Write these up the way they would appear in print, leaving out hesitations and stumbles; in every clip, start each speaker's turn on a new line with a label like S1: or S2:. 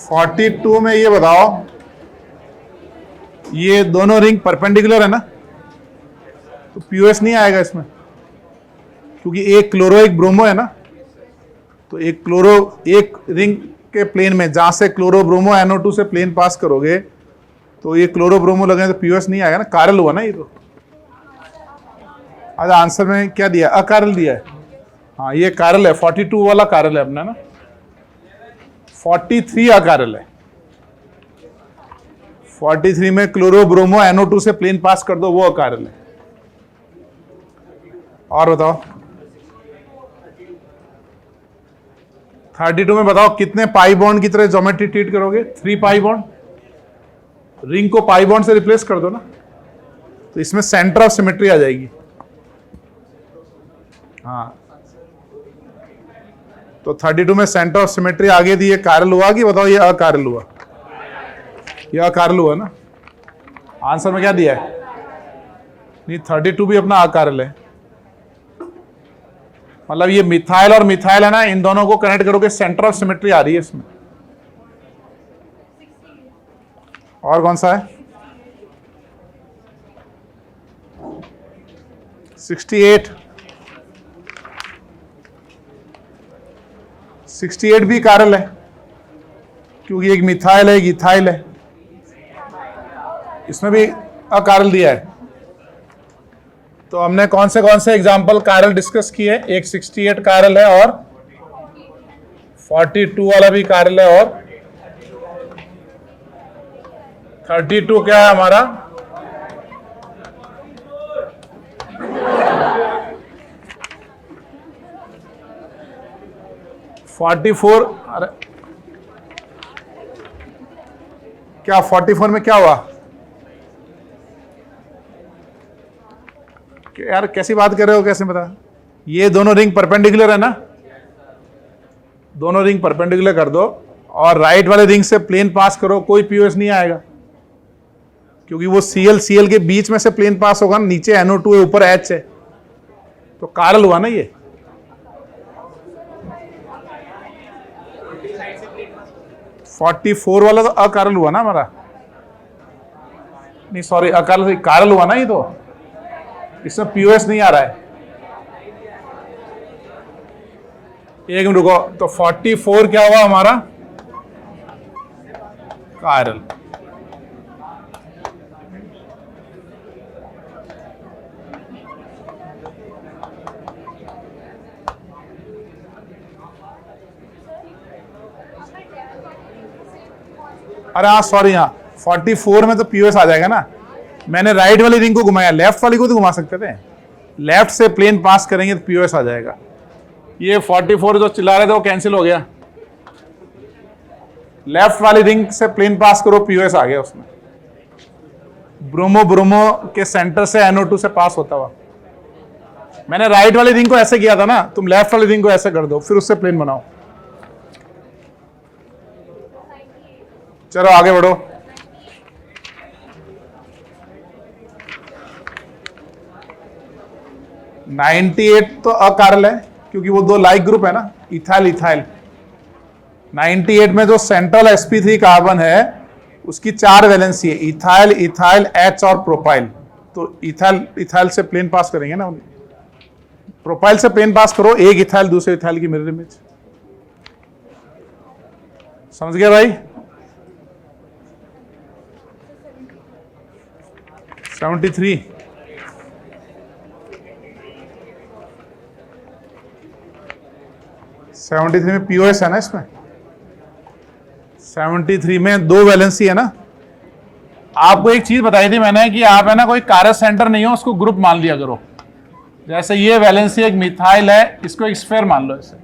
S1: 42 में ये बताओ, ये दोनों रिंग परपेंडिकुलर है ना, तो पीओएस नहीं आएगा इसमें, क्योंकि एक क्लोरो एक ब्रोमो है ना। तो एक क्लोरो, एक रिंग के प्लेन में जहां से क्लोरो ब्रोमो NO2 से प्लेन पास करोगे तो ये क्लोरो ब्रोमो लगे तो पीओएस नहीं आएगा ना, कारल हुआ ना ये तो। अच्छा, आंसर में क्या दिया? अकारल दिया है। हाँ, ये कारल है, 42 वाला कारल है अपना ना, 43 अकारल है। 43 में क्लोरो ब्रोमो NO2 से प्लेन पास कर दो, वो अकारल है। और बताओ 32 में बताओ कितने पाई बॉन्ड की तरह ज्योमेट्री ट्रीट करोगे? 3 पाई बॉन्ड। रिंग को पाई बॉन्ड से रिप्लेस कर दो ना, तो इसमें सेंटर ऑफ सिमेट्री आ जाएगी। हाँ, तो 32 में सेंटर ऑफ सिमेट्री आगे दी, ये कारल हुआ कि बताओ ये अकारल हुआ? ये अकारल हुआ ना। आंसर में क्या दिया है? नहीं, 32 भी अपना अकारल है। मतलब ये मिथाइल और मिथाइल है ना, इन दोनों को कनेक्ट करोगे, सेंटर ऑफ सिमेट्री आ रही है इसमें। और कौन सा है? 68। 68 भी कारल है, क्योंकि एक मिथाइल है, एक इथाइल है, इसमें भी अकारल दिया है। तो हमने कौन से एग्जाम्पल कारल डिस्कस किए? एक 68 कारल है और 42 वाला भी कारल है, और 32 क्या है हमारा? अरे क्या 44 में क्या हुआ? यार कैसी बात कर रहे हो, कैसे बता? ये दोनों रिंग परपेंडिकुलर है ना, दोनों रिंग परपेंडिकुलर कर दो और राइट वाले रिंग से प्लेन पास करो, कोई पीओएस नहीं आएगा, क्योंकि वो Cl के बीच में से प्लेन पास होगा, नीचे NO2 है, ऊपर H है, तो कारल हुआ ना ये। फोर्टी 44 वाला तो अकारल हुआ ना हमारा, नहीं सॉरी, अकारल कारल हुआ ना ये तो, इसमें पीओएस नहीं आ रहा है। एक मिनट रुको, तो 44 क्या हुआ हमारा? कारल। अरे हाँ सॉरी, हाँ 44 में तो पीओएस आ जाएगा ना। मैंने राइट वाली रिंग को घुमाया, लेफ्ट वाली को तो घुमा सकते थे, लेफ्ट से प्लेन पास करेंगे तो पीओएस आ जाएगा। ये 44 जो चिल्ला रहे थे वो कैंसिल हो गया, लेफ्ट वाली रिंग से प्लेन पास करो, पीओएस आ गया उसमें। ब्रोमो ब्रोमो के सेंटर से NO2 से पास होता हुआ। मैंने राइट वाली रिंग को ऐसे किया था ना, तुम लेफ्ट वाली रिंग को ऐसे कर दो, फिर उससे प्लेन बनाओ। चलो आगे बढ़ो। $98 तो अकारल है, क्योंकि वो दो लाइक ग्रुप है ना, इथाइल इथाइल। 98 में जो सेंट्रल sp3 कार्बन है उसकी 4 वैलेंसी है, इथाइल इथाइल H और प्रोपाइल। तो इथाइल इथाइल से प्लेन पास करेंगे ना, प्रोपाइल से प्लेन पास करो, एक इथाइल दूसरे इथाइल की मिरर इमेज। समझ गया भाई? 73 में पीओएस है ना, इसमें 73 में 2 वैलेंसी है ना। आपको एक चीज बताई थी मैंने कि आप है ना कोई कारक सेंटर नहीं हो उसको ग्रुप मान लिया करो। जैसे ये वैलेंसी एक मिथाइल है, इसको एक स्फीयर मान लो ऐसे,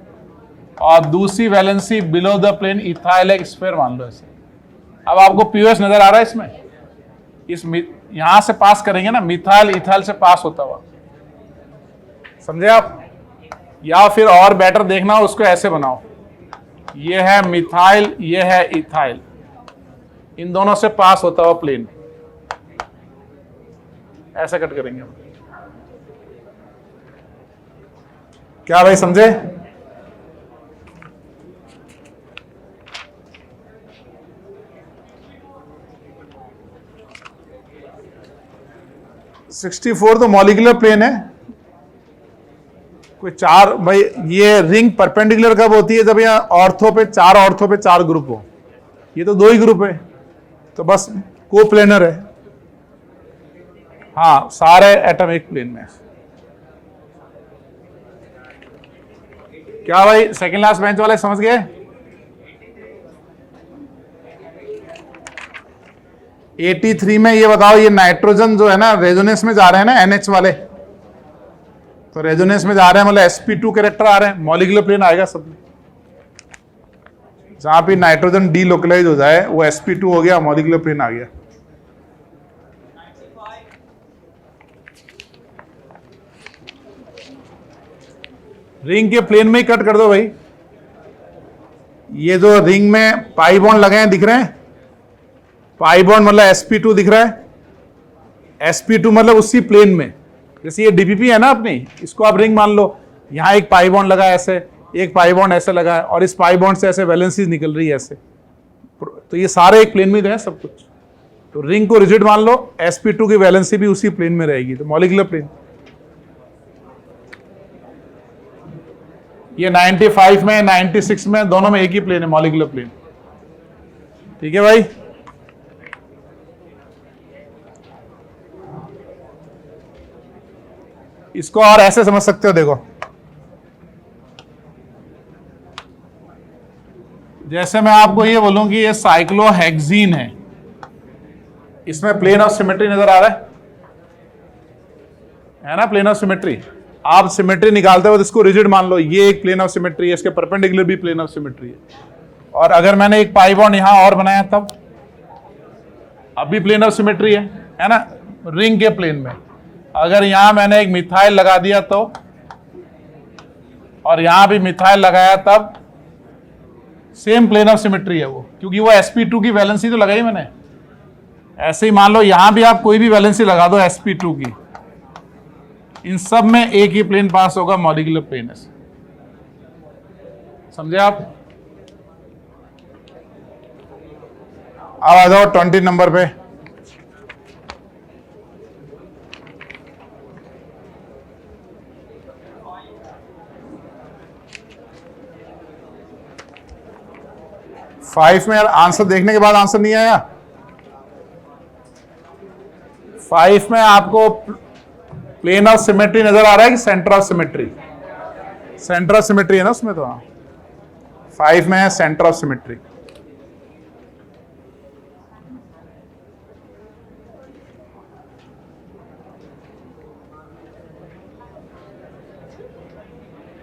S1: और दूसरी valency below the plane ethyl एक स्फीयर मान लो ऐसे। अब आपको पीओएस नजर आ रहा है इसमें? इस यहां से पास करेंगे ना, मिथाइल इथाइल से पास होता हुआ, समझे आप? या फिर और बेटर देखना हो उसको ऐसे बनाओ, ये है मिथाइल, ये है इथाइल, इन दोनों से पास होता हुआ प्लेन, ऐसे कट करेंगे हम। क्या भाई समझे? 64 तो मॉलिक्यूलर प्लेन है। कोई चार, भाई ये रिंग परपेंडिकुलर कब होती है? जब यहाँ ऑर्थो पे चार ग्रुप हो। ये तो 2 ही ग्रुप है, तो बस कोप्लेनर है। हाँ, सारे एटम एक प्लेन में। क्या भाई सेकंड लास्ट बेंच वाले समझ गए? (83) में ये बताओ, ये नाइट्रोजन जो है ना रेजोनेंस में जा रहे हैं ना, NH वाले, तो रेजोनेंस में जा रहे हैं मतलब sp2 कैरेक्टर आ रहे हैं, मॉलिक्यूलर प्लेन आएगा सब में। जहां पे नाइट्रोजन डीलोकलाइज हो जाए वो sp2 हो गया, मॉलिक्यूलर प्लेन आ गया। रिंग के प्लेन में ही कट कर दो भाई। ये जो रिंग में पाई बॉन्ड लगे हैं दिख रहे हैं, पाई बॉन्ड मतलब sp2 दिख रहा है, sp2 मतलब उसी प्लेन में। जैसे ये DPP है ना अपनी, इसको आप रिंग मान लो, यहां एक पाई बॉन्ड लगा है ऐसे, एक पाई बॉन्ड ऐसे लगा है, और इस पाई बॉन्ड से ऐसे वैलेंसीज निकल रही है ऐसे, तो ये सारे एक प्लेन में है सब कुछ। तो रिंग को रिजिड मान लो, sp2 की वैलेंसी भी उसी प्लेन में रहेगी, तो मॉलिक्यूलर प्लेन। ये 95 में 96 में दोनों में एक ही प्लेन है, मॉलिक्यूलर प्लेन। ठीक है भाई। इसको और ऐसे समझ सकते हो, देखो जैसे मैं आपको ये बोलूं कि ये साइक्लोहेक्सीन है, इसमें प्लेन ऑफ सिमेट्री नजर आ रहा है ना, प्लेन ऑफ सिमेट्री। आप सिमेट्री निकालते हो तो इसको रिजिड मान लो, ये एक प्लेन ऑफ सिमेट्री है, इसके परपेंडिकुलर भी प्लेन ऑफ सिमेट्री है। और अगर मैंने एक पाई बॉन्ड यहां और बनाया तब अभी प्लेन ऑफ सिमेट्री है ना, रिंग के प्लेन में। अगर यहां मैंने एक मिथाइल लगा दिया तो, और यहां भी मिथाइल लगाया तब, सेम प्लेन ऑफ सिमेट्री है वो, क्योंकि वो sp2 की वैलेंसी तो लगाई मैंने। ऐसे ही मान लो यहां भी आप कोई भी वैलेंसी लगा दो sp2 की, इन सब में एक ही प्लेन पास होगा, मॉलिक्यूलर प्लेन है। समझे आप? अब आ जाओ 20 नंबर पे। फाइव में यार आंसर देखने के बाद आंसर नहीं आया। 5 में आपको प्लेन ऑफ सिमेट्री नजर आ रहा है कि centre of symmetry? Centre of symmetry है ना उसमें, तो हाँ 5 में है सेंटर ऑफ सिमेट्री।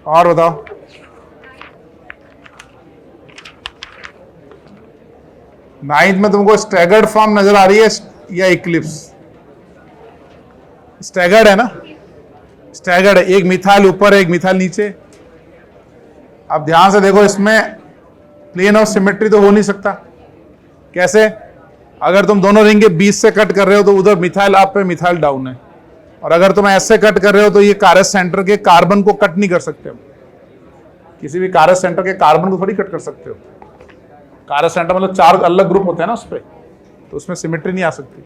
S1: और बताओ। नाइन्थ में तुमको स्टैगर्ड फॉर्म नजर आ रही है या इक्लिप्स? स्टैगर्ड है ना, स्टैगर्ड है, एक मिथाइल ऊपर है एक मिथाइल नीचे। अब ध्यान से देखो, इसमें प्लेन ऑफ सिमेट्री तो हो नहीं सकता। कैसे? अगर तुम दोनों रिंग के बीच से कट कर रहे हो तो उधर मिथाइल अप है मिथाइल डाउन है, और अगर तुम ऐसे कट कर रहे हो तो ये कारस सेंटर के कार्बन को कट नहीं कर सकते हो। किसी भी कारस सेंटर के कार्बन को थोड़ी कट कर सकते हो। कारस सेंटर मतलब 4 अलग ग्रुप होते हैं ना उस पर, तो उसमें सिमेट्री नहीं आ सकती।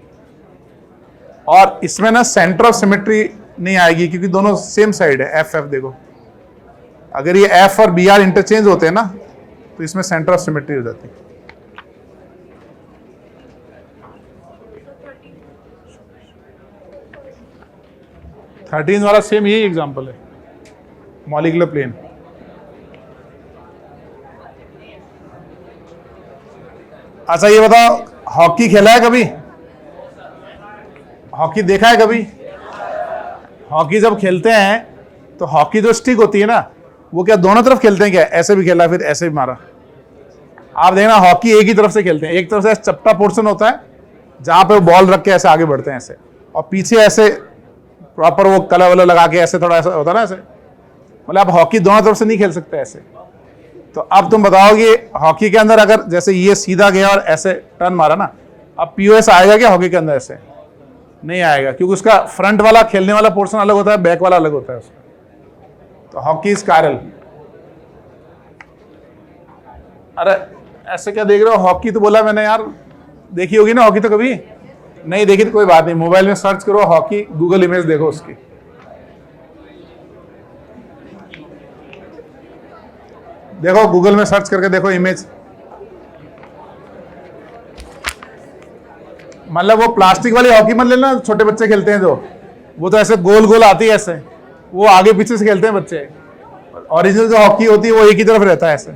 S1: और इसमें ना सेंटर ऑफ सिमेट्री नहीं आएगी, क्योंकि दोनों सेम साइड है, एफ एफ। देखो अगर ये एफ और बी आर इंटरचेंज होते हैं ना, तो इसमें सेंटर ऑफ सिमेट्री हो जाती है। थर्टीन वाला सेम यही एग्जांपल है, मॉलिक्यूलर प्लेन। अच्छा ये बताओ, हॉकी खेला है कभी? हॉकी देखा है कभी? हॉकी जब खेलते हैं तो हॉकी जो स्टिक होती है ना, वो क्या दोनों तरफ खेलते हैं क्या? ऐसे भी खेला फिर ऐसे भी मारा। आप देखना हॉकी एक ही तरफ से खेलते हैं, एक तरफ से चपटा पोर्शन होता है जहां पे वो बॉल रख के ऐसे आगे बढ़ते हैं ऐसे, और पीछे ऐसे प्रॉपर वो कलर वलर लगा के ऐसे थोड़ा ऐसा होता है ना ऐसे। मतलब आप हॉकी दोनों तरफ से नहीं खेल सकते ऐसे। तो अब तुम बताओ कि हॉकी के अंदर अगर जैसे ये सीधा गया और ऐसे टर्न मारा ना, अब पीओएस आएगा क्या हॉकी के अंदर? ऐसे नहीं आएगा, क्योंकि उसका फ्रंट वाला खेलने वाला पोर्शन अलग होता है, बैक वाला अलग होता है उसका। तो हॉकी इज स्पाइरल। अरे ऐसे क्या देख रहे हो? हॉकी तो बोला मैंने यार, देखी होगी ना हॉकी तो कभी? नहीं देखी तो कोई बात नहीं, मोबाइल में सर्च करो हॉकी, गूगल इमेज देखो उसकी। देखो गूगल में सर्च करके देखो इमेज, मतलब वो प्लास्टिक वाली हॉकी मत लेना छोटे बच्चे खेलते हैं जो, वो तो ऐसे गोल गोल आती है ऐसे, वो आगे पीछे से खेलते हैं बच्चे। ओरिजिनल जो हॉकी होती है वो एक ही तरफ रहता है ऐसे।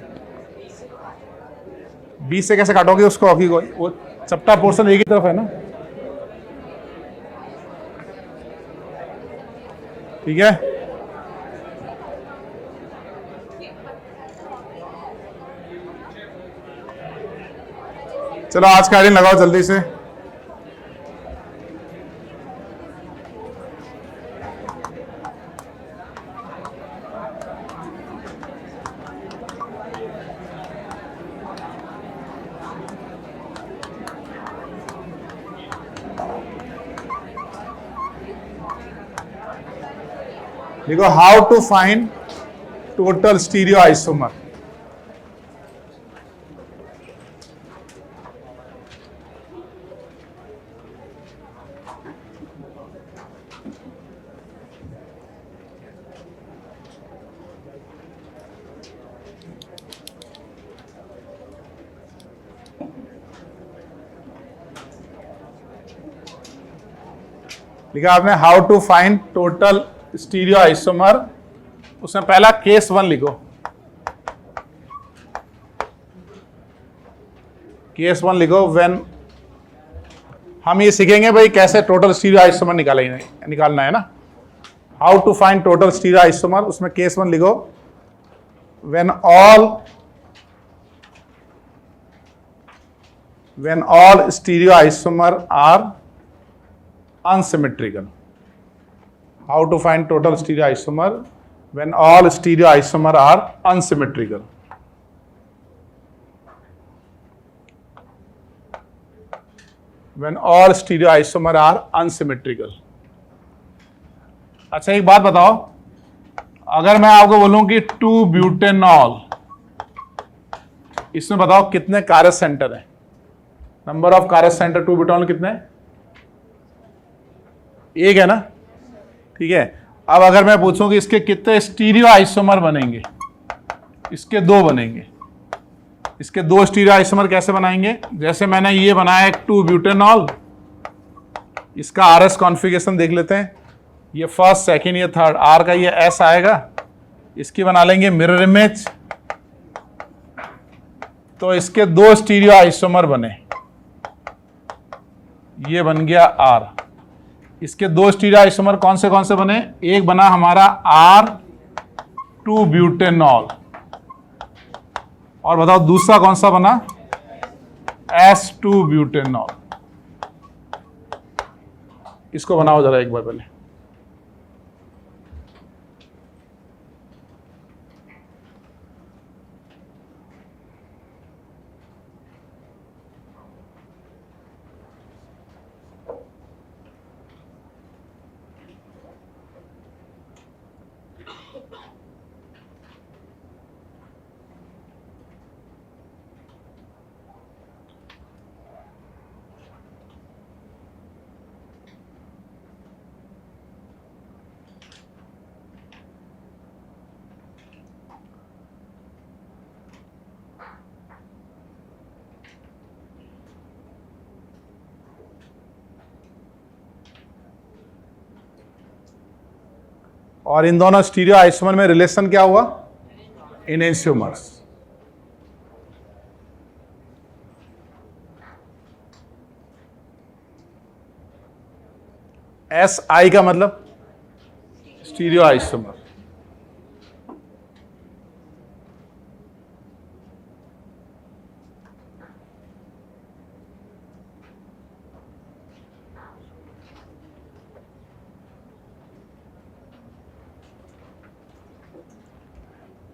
S1: 20 से कैसे काटोगे उसको हॉकी को, वो चपटा पोर्शन एक ही तरफ है ना, ठीक है। चलो आज का आइडिया लगाओ जल्दी से। देखो how to find total stereo isomer. लिखा आपने how to find total stereo isomer, उसमें पहला केस 1 लिखो। केस 1 लिखो व्हेन, हम ये सीखेंगे भाई कैसे टोटल स्टीरियो आइसोमर निकालना है ना। How to find total stereo isomer, उसमें केस 1 लिखो when all stereo isomer are unsymmetrical. How to find total stereoisomer when all stereoisomer are unsymmetrical. When all stereoisomer are unsymmetrical. अच्छा एक बात बताओ, अगर मैं आपको बोलूं कि 2-butanol, इसमें बताओ कितने कार्य सेंटर है, नंबर ऑफ कार्य सेंटर 2-butanol कितने हैं? एक है ना, ठीक है। अब अगर मैं पूछूं कि इसके कितने स्टीरियो आइसोमर बनेंगे, इसके 2 बनेंगे। इसके 2 स्टीरियो आइसोमर कैसे बनाएंगे, जैसे मैंने ये बनाया एक 2-butanol, इसका आरएस कॉन्फ़िगरेशन देख लेते हैं। ये फर्स्ट, सेकंड, ये थर्ड, आर का ये एस आएगा, इसकी बना लेंगे मिरर इमेज, तो इसके 2 स्टीरियो आइसोमर बने, ये बन गया आर। इसके 2 स्टीरियो आइसोमर कौन से बने, एक बना हमारा R2-butanol, और बताओ दूसरा कौन सा बना, S2-butanol। इसको बनाओ जरा एक बार पहले। और इन दोनों स्टीरियो आइसोमर में रिलेशन क्या हुआ, इनेंशियोमर्स। एस आई का मतलब स्टीरियो आइसोमर,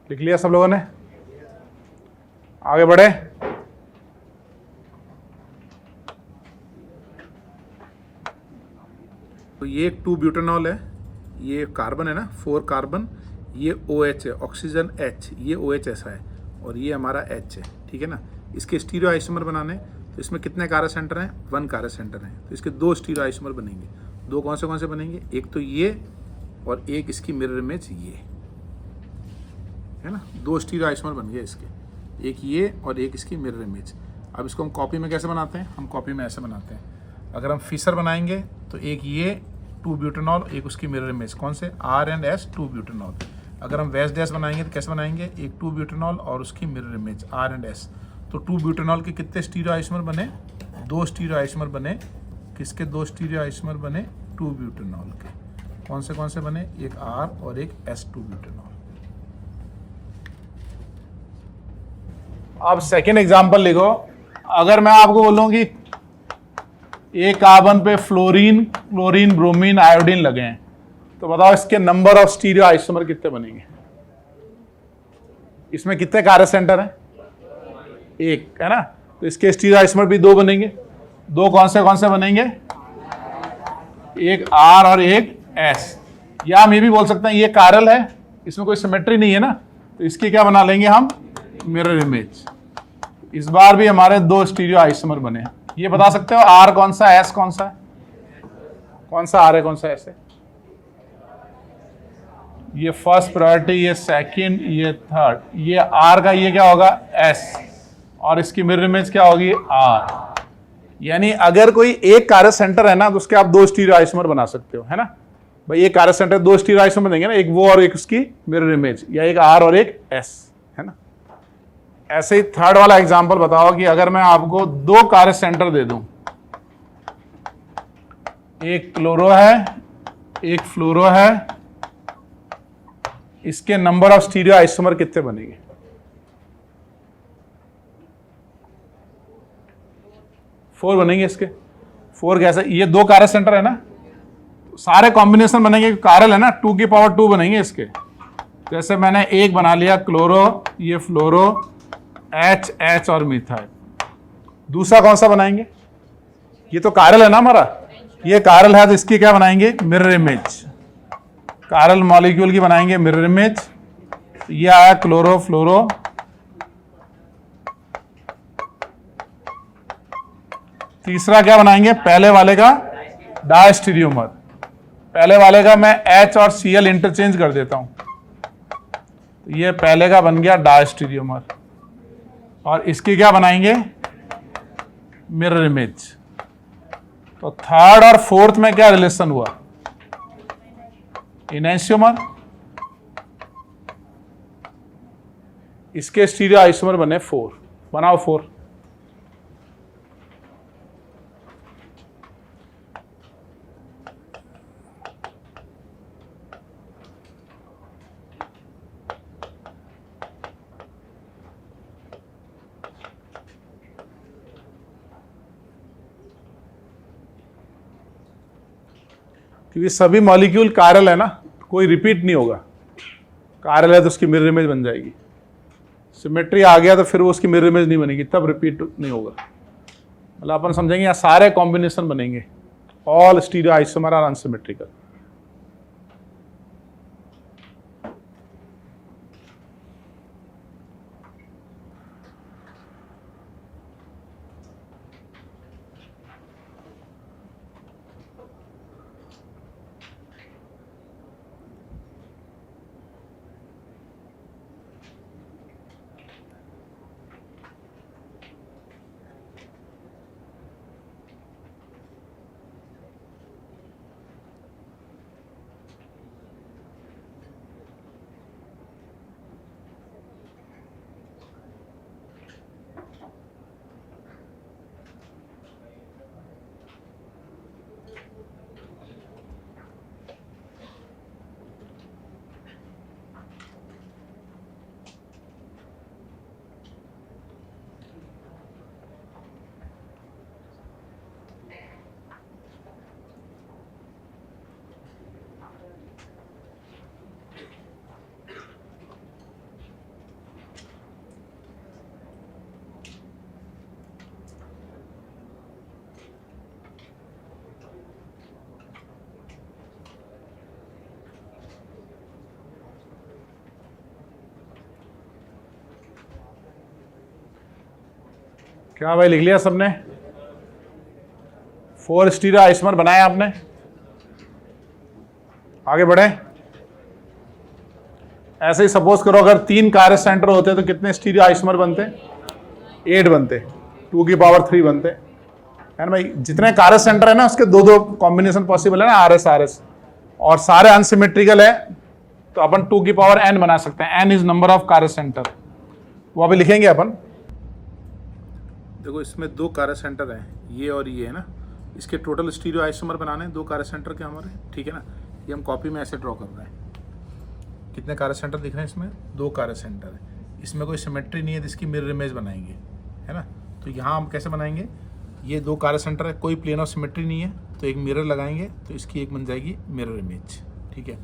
S1: लिख लिया सब लोगों ने, आगे बढ़े। तो ये 2-butanol है, ये कार्बन है ना, 4 कार्बन, ये OH है, ऑक्सीजन H, ये OH ऐसा है, और ये हमारा H है, ठीक है ना। इसके स्टीरियो आइसोमर बनाने, तो इसमें कितने कार्य सेंटर हैं? 1 कार्य सेंटर हैं। तो इसके 2 स्टीरियो आइसोमर बनेंगे। 2 कौन से बनेंगे? एक तो ये और एक इसकी मिरर इमेज ये, है ना। 2 स्टीरियो आइसोमर बन गए इसके, एक ये और एक इसकी मिरर इमेज। अब इसको हम कॉपी में कैसे बनाते हैं? हम कॉपी में ऐसे बनाते हैं। अगर हम फिशर बनाएंगे तो एक ये 2 ब्यूटेनॉल, एक उसकी मिरर इमेज, कौन से? R and S 2 butanol. अगर हम वेस्ट डैश बनाएंगे तो कैसे बनाएंगे? एक 2 ब्यूटेनॉल और उसकी mirror image R and S। तो 2 ब्यूटेनॉल के कितने स्टीरियो आइसोमर बने? 2 स्टीरियो आइसोमर बने। किसके 2 स्टीरियो आइसोमर बने? 2 ब्यूटेनॉल के। कौन से बने? एक R और एक S2 ब्यूटेनॉल। अब सेकेंड एग्जाम्पल लिखो। अगर मैं आपको बोलूं कि एक कार्बन पे फ्लोरीन, क्लोरीन, ब्रोमीन, आयोडीन लगे हैं, तो बताओ इसके नंबर ऑफ स्टीरियो आइसोमर कितने बनेंगे? इसमें कितने कार्य सेंटर हैं? 1, है ना। तो इसके स्टीरियो आइसोमर भी 2 बनेंगे। 2 कौन से बनेंगे? एक R और एक S। या हम ये भी बोल सकते हैं ये कारल है, इसमें कोई सिमेट्री नहीं है ना, तो इसकी क्या बना लेंगे हम? Mirror image. इस बार भी हमारे 2 स्टीरियो आइसोमर बने। ये बता सकते हो R कौन सा, S कौन सा है? कौन सा R है, कौन सा S है? ये फर्स्ट प्रायोरिटी, ये सेकंड, ये थर्ड। ये R का ये क्या होगा? S। और इसकी मिरर इमेज क्या होगी? R। यानी अगर कोई एक कार्य सेंटर है ना, तो उसके आप 2 स्टीरियो आइसोमर बना सकते हो, है ना भाई। एक कार्य सेंटर 2 स्टीरियो आइसोमर देंगे ना, एक वो और एक उसकी मिरर इमेज, या एक R और एक S, है ना। ऐसे ही थर्ड वाला एग्जांपल बताओ कि अगर मैं आपको 2 कार्य सेंटर दे दूं, एक क्लोरो है, एक फ्लोरो है, इसके नंबर ऑफ स्टीरियो आइसोमर कितने बनेंगे? फोर बनेंगे इसके। 4 कैसे? ये 2 कार्य सेंटर है ना, सारे कॉम्बिनेशन बनेंगे, कारल है ना, 2 की पावर 2 बनेंगे इसके। जैसे मैंने एक बना लिया क्लोरो, ये फ्लोरो, H और मिथाइल। दूसरा कौन सा बनाएंगे? ये तो कारल है ना हमारा, ये कारल है, तो इसकी क्या बनाएंगे? Mirror image. कारल मॉलिक्यूल की बनाएंगे मिरर इमेज। ये आया क्लोरो, फ्लोरो। तीसरा क्या बनाएंगे? पहले वाले का डायस्टीरियोमर। पहले वाले का मैं H और Cl इंटरचेंज कर देता हूं, तो ये पहले का बन गया डायस्टीरियोमर। और इसकी क्या बनाएंगे? Mirror image. तो थर्ड और फोर्थ में क्या रिलेशन हुआ? इनैंशियोमर। इसके स्टीरियो आइसोमर बने 4। बनाओ 4। क्योंकि सभी मॉलिक्यूल कारल है ना, कोई रिपीट नहीं होगा। कारल है तो उसकी मिरर इमेज बन जाएगी। सिमेट्री आ गया तो फिर वो उसकी मिरर इमेज नहीं बनेगी, तब रिपीट नहीं होगा। मतलब अपन समझेंगे यहाँ सारे कॉम्बिनेशन बनेंगे, all stereo isomer are unsymmetrical. क्या भाई लिख लिया सबने? 4 स्टीरियो आइसोमर बनाए आपने। आगे बढ़े। ऐसे ही सपोज करो अगर 3 कार्य सेंटर होते तो कितने स्टीरियो आइसोमर बनते? 8 बनते, 2 की पावर 3 बनते, है ना भाई। जितने कार्य सेंटर है ना उसके 2-2 कॉम्बिनेशन पॉसिबल है ना, RS RS, और सारे अनसिमेट्रिकल है तो अपन 2 की पावर n बना सकते हैं। n इज नंबर ऑफ कार्य सेंटर, वो अभी लिखेंगे अपन। देखो इसमें 2 कार्य सेंटर है, ये और ये है ना, इसके टोटल स्टीरियो आइसोमर बनाने 2 कार्य सेंटर के हमारे, ठीक है ना। ये हम कॉपी में ऐसे ड्रॉ कर रहे हैं। कितने कार्य सेंटर दिख रहे हैं इसमें? 2 कार्य सेंटर है। इसमें कोई सिमेट्री नहीं है तो इसकी मिरर इमेज बनाएंगे, है ना। तो यहाँ हम कैसे बनाएंगे? ये 2 कार्य सेंटर है, कोई प्लेन ऑफ सिमेट्री नहीं है तो एक मिरर लगाएंगे तो इसकी एक बन जाएगी मिरर इमेज, ठीक है।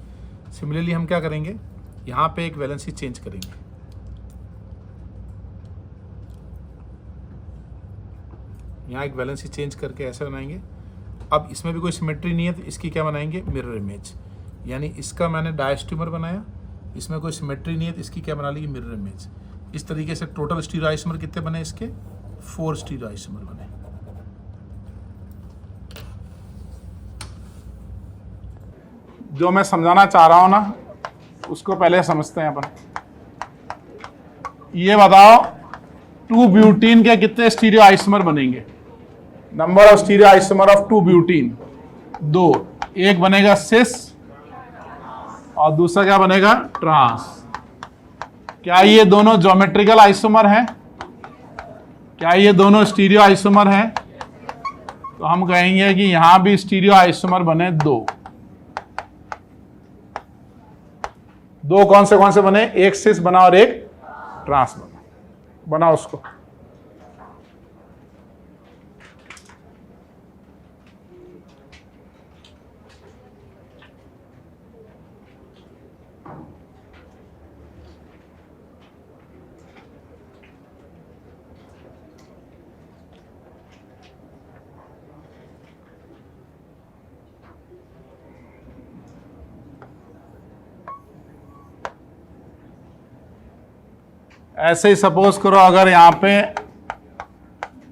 S1: सिमिलरली हम क्या करेंगे, यहाँ पे एक वैलेंसी चेंज करेंगे। यहाँ एक वैलेंसी चेंज करके ऐसे बनाएंगे। अब इसमें भी कोई सिमेट्री नहीं है तो इसकी क्या बनाएंगे? Mirror image. यानी इसका मैंने डायस्ट्रीमर बनाया, इसमें कोई सिमेट्री नहीं है तो इसकी क्या बना ली? Mirror image. इस तरीके से टोटल स्टीरियो आइसोमर कितने बने इसके? 4 स्टीरियो आइसोमर बने। जो मैं समझाना चाह रहा हूं ना उसको पहले समझते हैं अपन। ये बताओ 2 ब्यूटीन के कितने स्टीरियो आइसोमर बनेंगे? Number of stereo isomer of 2 butene 2। एक बनेगा सिस और दूसरा क्या बनेगा? ट्रांस। क्या ये दोनों ज्योमेट्रिकल आइसोमर हैं? क्या ये दोनों स्टीरियो आइसोमर हैं? तो हम कहेंगे कि यहां भी स्टीरियो आइसोमर बने 2। 2 कौन से बने? एक सिस बना और एक ट्रांस बना। बना उसको। ऐसे ही सपोज करो अगर यहाँ पे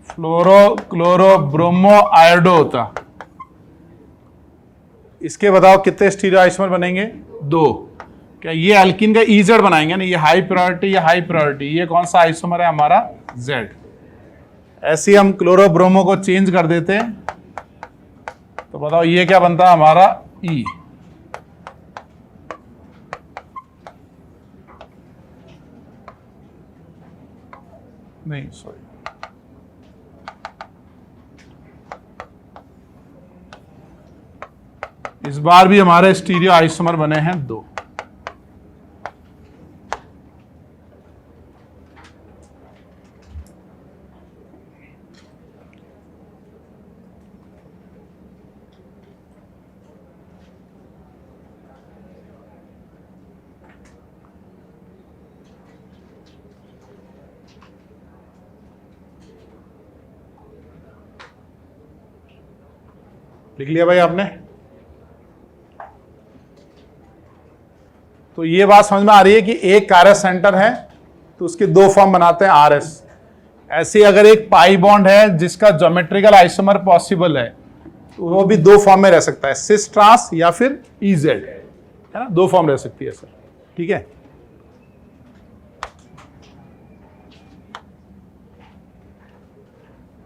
S1: फ्लोरो क्लोरो ब्रोमो आयोडो होता, इसके बताओ कितने स्टीरियो आइसोमर बनेंगे? 2। क्या ये एल्कीन का EZ बनाएंगे ना, ये हाई प्रायोरिटी, ये हाई प्रायोरिटी, ये कौन सा आइसोमर है हमारा? Z। ऐसे ही हम क्लोरो ब्रोमो को चेंज कर देते तो बताओ ये क्या बनता हमारा? E। नहीं सॉरी, इस बार भी हमारे स्टीरियो आइसोमर बने हैं 2। लिख लिया भाई आपने? तो ये बात समझ में आ रही है कि एक कार्य सेंटर है तो उसके 2 फॉर्म बनाते हैं RS। ऐसे अगर एक पाई बॉन्ड है जिसका ज्योमेट्रिकल आइसोमर पॉसिबल है तो वो भी 2 फॉर्म में रह सकता है, सिस ट्रांस या फिर EZ, है ना। 2 फॉर्म रह सकती है सर, ठीक है।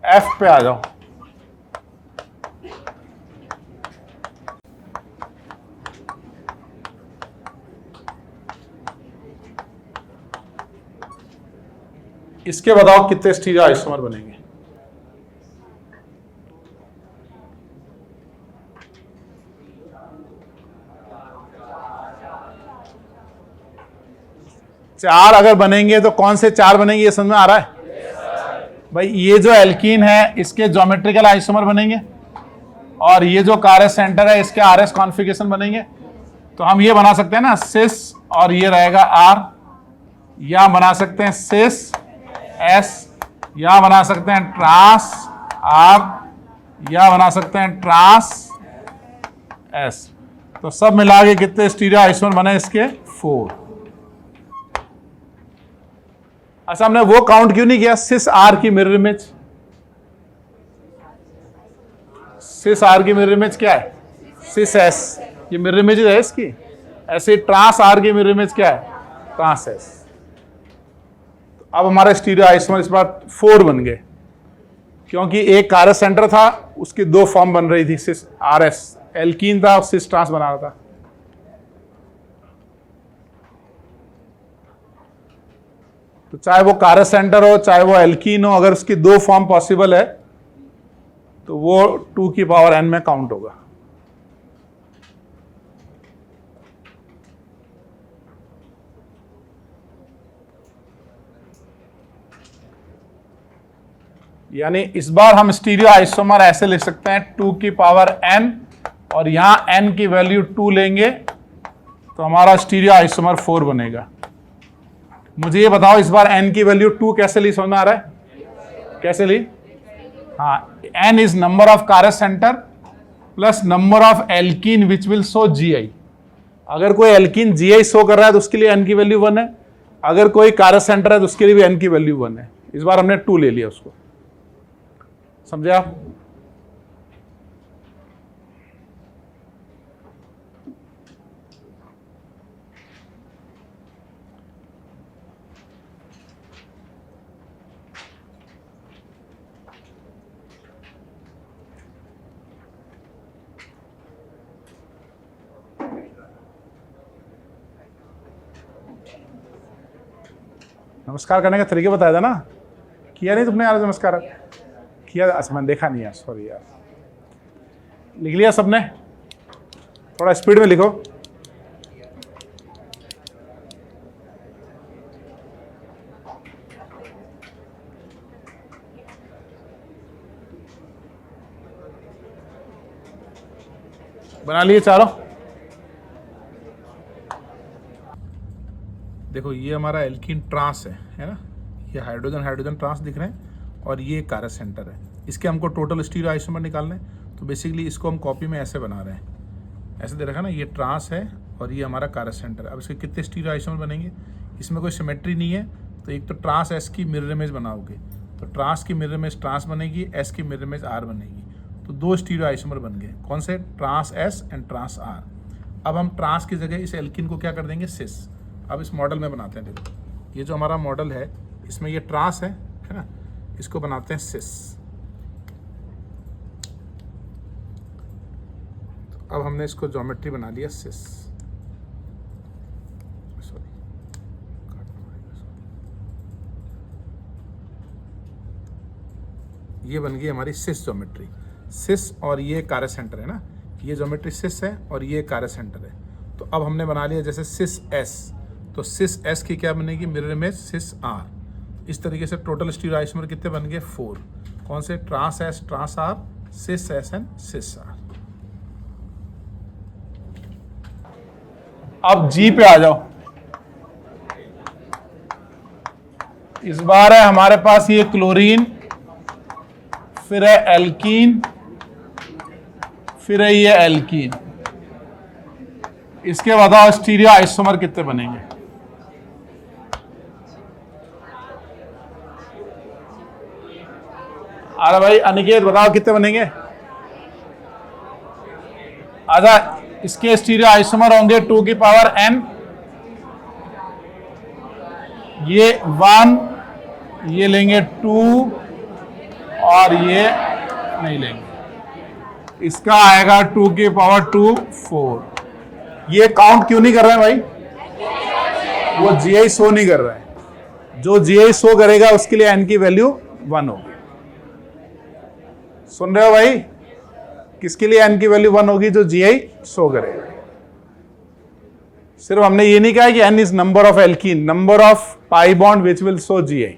S1: F पे आ जाओ। इसके बताओ कितने स्टीरियो आइसोमर बनेंगे? चार अगर बनेंगे तो कौन से 4 बनेंगे? ये समझ में आ रहा है? भाई ये जो एल्कीन है इसके ज्योमेट्रिकल आइसोमर बनेंगे और ये जो कार्य सेंटर है इसके RS कॉन्फ़िगरेशन बनेंगे। तो हम ये बना सकते हैं ना सिस, और ये रहेगा R, या बना सकते हैं सिस S, या बना सकते हैं ट्रांस R, या बना सकते हैं ट्रांस S। तो सब मिला के कितने स्टीरियो आइसोमर बने इसके? 4। अच्छा, हमने वो काउंट क्यों नहीं किया सिस R की मिरर इमेज? सिस आर की मिरर इमेज क्या है? सिस एस, ये मिरर इमेज है इसकी। ऐसे ट्रांस आर की मिरर इमेज क्या है? Trans S. अब हमारा स्टीरियो आइसोमर इस बार 4 बन गए, क्योंकि एक कारस सेंटर था, उसकी 2 फॉर्म बन रही थी, सिस आर एस एल्कीन था और सिस ट्रांस बना रहा था। तो चाहे वो कारस सेंटर हो चाहे वो एल्कीन हो, अगर उसकी 2 फॉर्म पॉसिबल है तो वो 2 की पावर n में काउंट होगा। यानी इस बार हम स्टीरियो आइसोमर ऐसे लिख सकते हैं 2 की पावर n, और यहां n की वैल्यू 2 लेंगे तो हमारा स्टीरियो आइसोमर 4 बनेगा। मुझे ये बताओ इस बार n की वैल्यू 2 कैसे ली? समझ में आ रहा है कैसे ली? हाँ, n इज नंबर ऑफ कारस centre plus number of alkene which will show GI। अगर कोई एल्कीन GI शो कर रहा है तो उसके लिए n की वैल्यू 1 है, अगर कोई कारस सेंटर है तो उसके लिए भी n की वैल्यू 1 है। इस बार हमने 2 ले लिया उसको, समझे आप? नमस्कार करने का तरीके बताया था ना? किया नहीं तुमने यार नमस्कार? किया? अच्छा मैंने देखा नहीं यार, सॉरी यार। लिख लिया सबने? थोड़ा स्पीड में लिखो। बना लिए चारों? देखो ये हमारा एल्कीन ट्रांस है ना? ये हाइड्रोजन हाइड्रोजन ट्रांस दिख रहे हैं और ये कारस सेंटर है। इसके हमको टोटल स्टीरियो आइसोमर निकालना है, तो बेसिकली इसको हम कॉपी में ऐसे बना रहे हैं। ऐसे दे रखा ना, ये ट्रांस है और ये हमारा कारस सेंटर है। अब इसके कितने स्टीरियो आइसोमर बनेंगे? इसमें कोई सिमेट्री नहीं है, तो एक तो ट्रांस एस की मिरर इमेज बनाओगे तो ट्रांस की मिरर इमेज ट्रांस बनेगी, एस की मिरर इमेज आर बनेगी, तो 2 स्टीरियो आइसोमर बन गए। कौन से? Trans S and trans R. अब हम ट्रांस की जगह इस एल्कीन को क्या कर देंगे? सिस। अब इस मॉडल में बनाते हैं। देखो ये जो हमारा मॉडल है इसमें ये ट्रांस है ना, इसको बनाते हैं सिस। तो अब हमने इसको ज्योमेट्री बना लिया सिस। सॉरी, ये बन गई हमारी सिस ज्योमेट्री। सिस और ये कारस सेंटर है ना, ये ज्योमेट्री सिस है और ये कारस सेंटर है। तो अब हमने बना लिया जैसे सिस एस, तो सिस एस की क्या बनेगी? Mirror image cis R. इस तरीके से टोटल स्टीरियो आइसोमर कितने बन गए? 4। कौन से? Trans S trans R, cis S and cis R. अब जी पे आ जाओ। इस बार है हमारे पास ये क्लोरीन, फिर है एल्कीन, फिर है ये एल्कीन। इसके बताओ स्टीरियो आइसोमर कितने बनेंगे? अरे भाई अनिकेत बताओ कितने बनेंगे? आजा, इसके स्टीरियो आइसोमर होंगे 2 की पावर n, ये 1, ये लेंगे 2 और ये नहीं लेंगे। इसका आएगा 2 की पावर 2 4। ये काउंट क्यों नहीं कर रहे हैं भाई? वो GI शो नहीं कर रहा है। जो GI शो करेगा उसके लिए n की वैल्यू 1 होगी। सुन रहे हो भाई? किसके लिए n की वैल्यू 1 होगी? जो GI शो करेगा। सिर्फ हमने ये नहीं कहा कि n is number of alkene, number of pi bond which will show GI।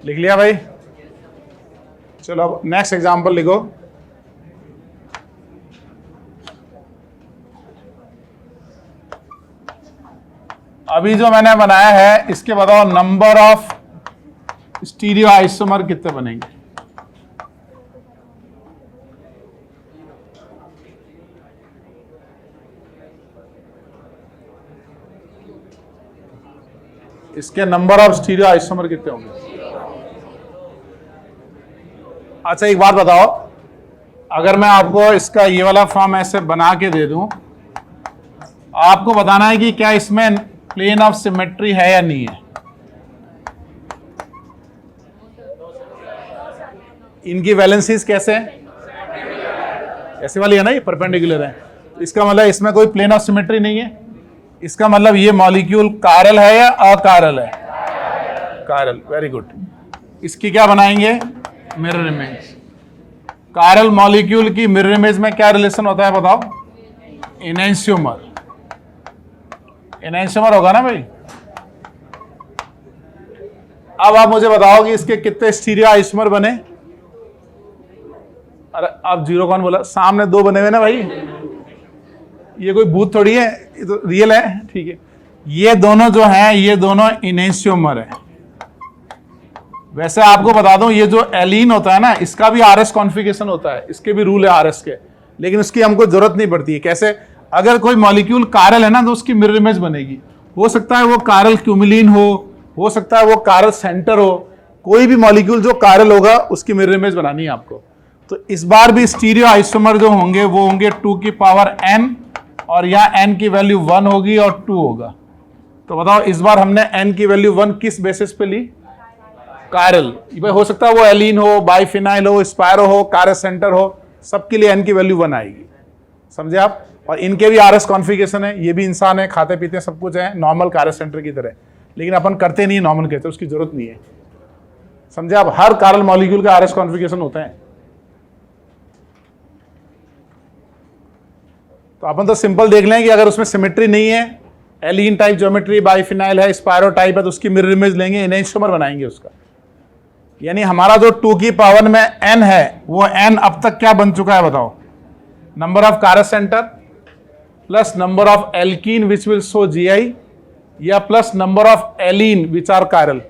S1: लिख लिया भाई? चलो अब नेक्स्ट एग्जांपल लिखो। अभी जो मैंने बनाया है इसके बताओ नंबर ऑफ स्टीरियो आइसोमर कितने बनेंगे? इसके नंबर ऑफ स्टीरियो आइसोमर कितने होंगे? अच्छा एक बात बताओ, अगर मैं आपको इसका ये वाला फॉर्म ऐसे बना के दे दूं, आपको बताना है कि क्या इसमें प्लेन ऑफ सिमेट्री है या नहीं है। इनकी वैलेंसीज कैसे है? ऐसे वाली है ना, ये परपेंडिकुलर है, तो इसका मतलब इसमें कोई प्लेन ऑफ सिमेट्री नहीं है। इसका मतलब ये मॉलिक्यूल कायरल है या अकायरल है? Chiral, very good. इसकी क्या बनाएंगे? Mirror image. कायरल मॉलिक्यूल की मिरर इमेज में क्या रिलेशन होता है बताओ? एनेंशियोमर। एनेंशियोमर होगा ना भाई। अब आप मुझे बताओ कि इसके कितने स्टीरियो आइसोमर बने? अरे आप जीरो कौन बोला? सामने दो बने हुए ना भाई, ये कोई भूत थोड़ी है, ये तो रियल है। ठीक है, ये दोनों जो हैं ये दोनों एनेंशियोमर है। वैसे आपको बता दूं, ये जो एलीन होता है ना, इसका भी आरएस कॉन्फ़िगरेशन होता है, इसके भी रूल है आरएस के, लेकिन उसकी हमको जरूरत नहीं पड़ती है। कैसे? अगर कोई मॉलिक्यूल कायरल है ना तो उसकी मिरर इमेज बनेगी। हो सकता है वो कायरल क्यूमिलीन हो सकता है वो कायरल सेंटर हो, कोई भी मॉलिक्यूल जो कायरल होगा उसकी मिरर इमेज बनानी है आपको। तो इस बार भी स्टीरियो आइसोमर जो होंगे वो होंगे 2 की पावर n, और यहाँ n की वैल्यू 1 होगी और 2 होगा। तो बताओ इस बार हमने n की वैल्यू 1 किस बेसिस पे ली? कायरल। हो सकता है वो एलीन हो, बाइफिनाइल हो, स्पायरो हो, कायरल सेंटर हो, सबके लिए n की वैल्यू 1 आएगी। समझे आप? और इनके भी आरएस कॉन्फ़िगरेशन है, ये भी इंसान है, खाते पीते सब कुछ है नॉर्मल कायरल सेंटर की तरह, लेकिन अपन करते नहीं, नॉर्मल कहते, उसकी जरूरत नहीं है। समझे आप? हर कायरल मॉलिक्यूल का आरएस कॉन्फ़िगरेशन होता है। तो अपन तो सिंपल देख लें कि अगर उसमें सिमेट्री नहीं है, एलीन टाइप ज्योमेट्री, बाइफिनाइल है, स्पायरो टाइप है, तो उसकी मिरर इमेज लेंगे, एनेंशियोमर बनाएंगे उसका। यानी हमारा जो 2 की पावर में n है वो n अब तक क्या बन चुका है बताओ? Number of chiral centre plus number of alkene which will show GI, या plus number of allene which are chiral.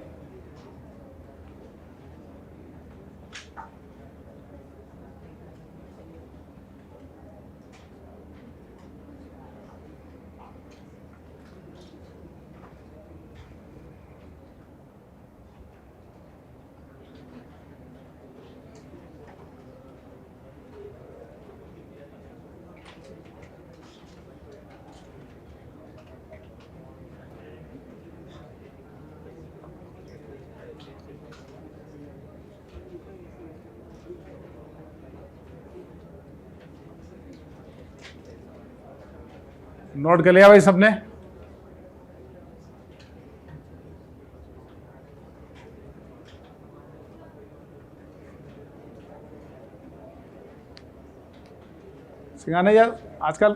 S1: Note कर लिया भाई सबने? सिखाने यार आजकल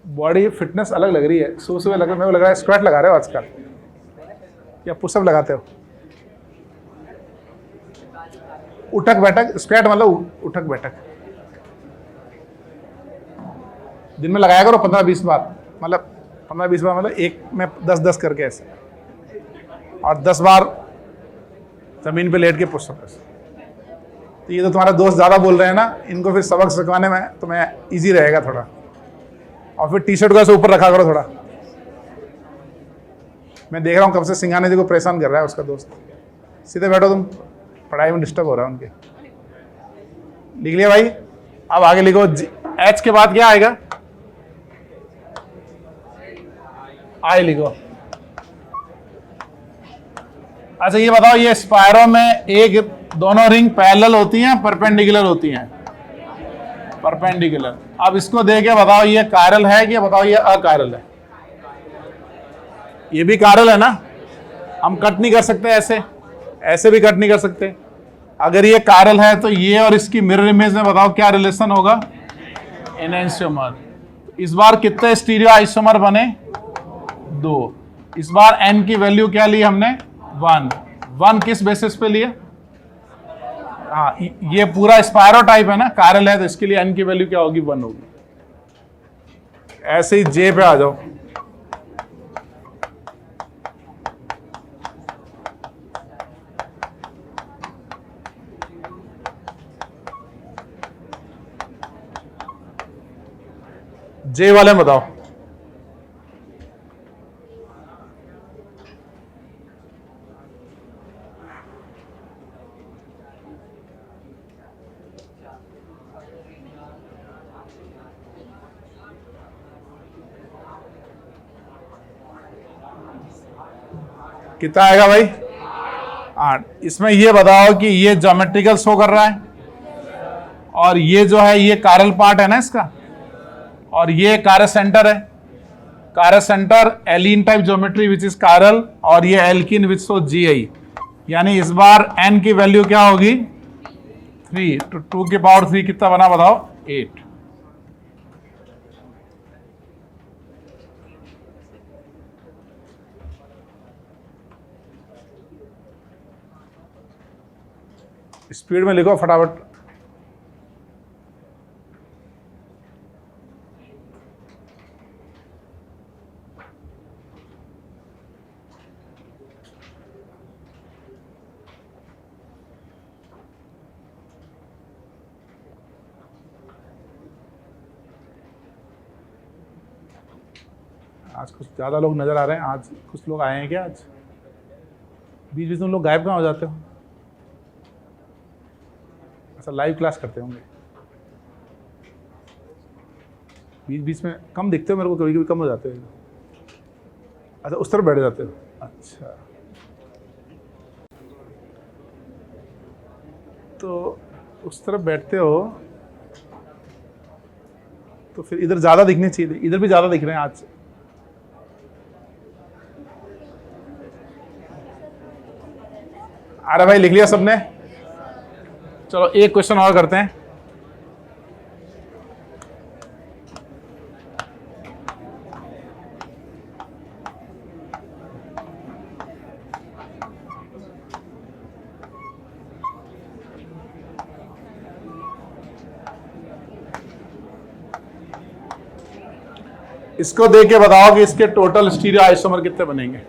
S1: बॉडी फिटनेस अलग लग रही है। सुबह सुबह मेरे को लग रहा है स्क्वाट लगा रहे हो आजकल, या पुशअप लगाते हो? उठक बैठक, स्क्वाट मतलब उठक बैठक। दिन में लगाया करो 15-20 बार, मतलब 15-20 बार, मतलब एक में 10-10 करके ऐसे, और 10 बार जमीन पे लेट के पुशअप ऐसे। तो ये तो तुम्हारा दोस्त ज़्यादा बोल रहे हैं ना, इनको फिर सबक सिखाने में तुम्हें इजी रहेगा थोड़ा। और फिर टी-शर्ट को ऐसे ऊपर रखा करो थोड़ा। मैं देख रहा हूँ कब से सिंघाने जी को परेशान कर रहा है उसका दोस्त। सीधे बैठो तुम, पढ़ाई में डिस्टर्ब हो रहा है उनके। लिख लिया भाई? अब आगे लिखो। H के बाद क्या आएगा? I लिखो। अच्छा ये बताओ, ये स्पायरो में एक दोनों रिंग पैरेलल होती हैं परपेंडिकुलर होती हैं? परपेंडिकुलर। अब इसको देख के बताओ ये कायरल है कि बताओ ये अकायरल है? ये भी कायरल है ना, हम कट नहीं कर सकते ऐसे, ऐसे भी कट नहीं कर सकते। अगर ये कायरल है तो ये और इसकी मिरर इमेज में बताओ क्या रिलेशन होगा? एनेंशियोमर। इस बार कितने स्टीरियो आइसोमर बने? 2। इस बार n की वैल्यू क्या ली हमने? 1। वन किस बेसिस पे लिया? हाँ, ये पूरा स्पायरो टाइप है ना, कारल है, तो इसके लिए n की वैल्यू क्या होगी? 1 होगी। ऐसे ही जे पे आ जाओ। जे वाले में बताओ। कितना आएगा भाई? 8। इसमें ये बताओ कि ये ज्योमेट्रिकल शो कर रहा है, और ये जो है ये कारल पार्ट है ना इसका, और ये कारल सेंटर है। Chiral centre allene type geometry which is chiral, और ये एल्किन विच शो GI। यानी इस बार n की वैल्यू क्या होगी? 3। तो 2 की पावर 3 कितना बना बताओ? 8। स्पीड में लिखो फटाफट। आज कुछ ज्यादा लोग नजर आ रहे हैं। आज कुछ लोग आए हैं क्या? आज बीच बीच में लोग गायब कहाँ हो जाते हो? अच्छा, लाइव क्लास करते होंगे। बीच बीच में कम दिखते हो मेरे को, कभी कभी कम हो जाते हो। अच्छा, उस तरफ बैठ जाते हो। अच्छा, तो उस तरफ बैठते हो तो फिर इधर ज़्यादा दिखने चाहिए। इधर भी ज़्यादा दिख रहे हैं आज। अरे भाई, लिख लिया सबने? चलो एक क्वेश्चन और करते हैं। इसको देख के बताओ कि इसके टोटल स्टीरियो आइसोमर कितने बनेंगे।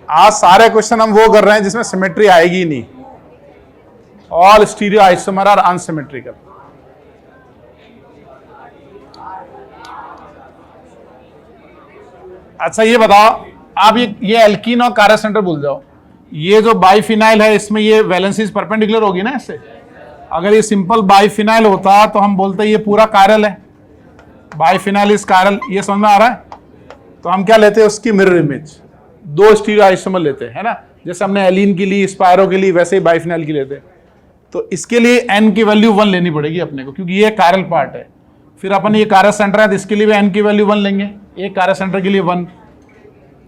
S1: आज सारे क्वेश्चन हम वो कर रहे हैं जिसमें सिमेट्री आएगी ही नहीं। All stereo isomer are unsymmetrical. अच्छा ये बताओ, आप ये एल्कीन और कारल सेंटर भूल जाओ। ये जो बाइफिनाइल है इसमें ये वैलेंसीज परपेंडिकुलर होगी ना इससे। अगर ये सिंपल बाइफिनाइल होता तो हम बोलते ये पूरा कारल है, बाइफिनाइल इज कारल। ये समझ में आ रहा है? तो हम क्या लेते हैं? उसकी मिरर इमेज, 2 स्टीरियो आइसोमर लेते हैं, है ना। जैसे हमने एलीन की ली, स्पायरो की ली, वैसे ही बाइफिनाइल की लेते हैं। तो इसके लिए n की वैल्यू 1 लेनी पड़ेगी अपने को, क्योंकि ये कारल पार्ट है। फिर अपन ये कारल सेंटर है तो इसके लिए भी n की वैल्यू 1 लेंगे, एक कारल सेंटर के लिए 1।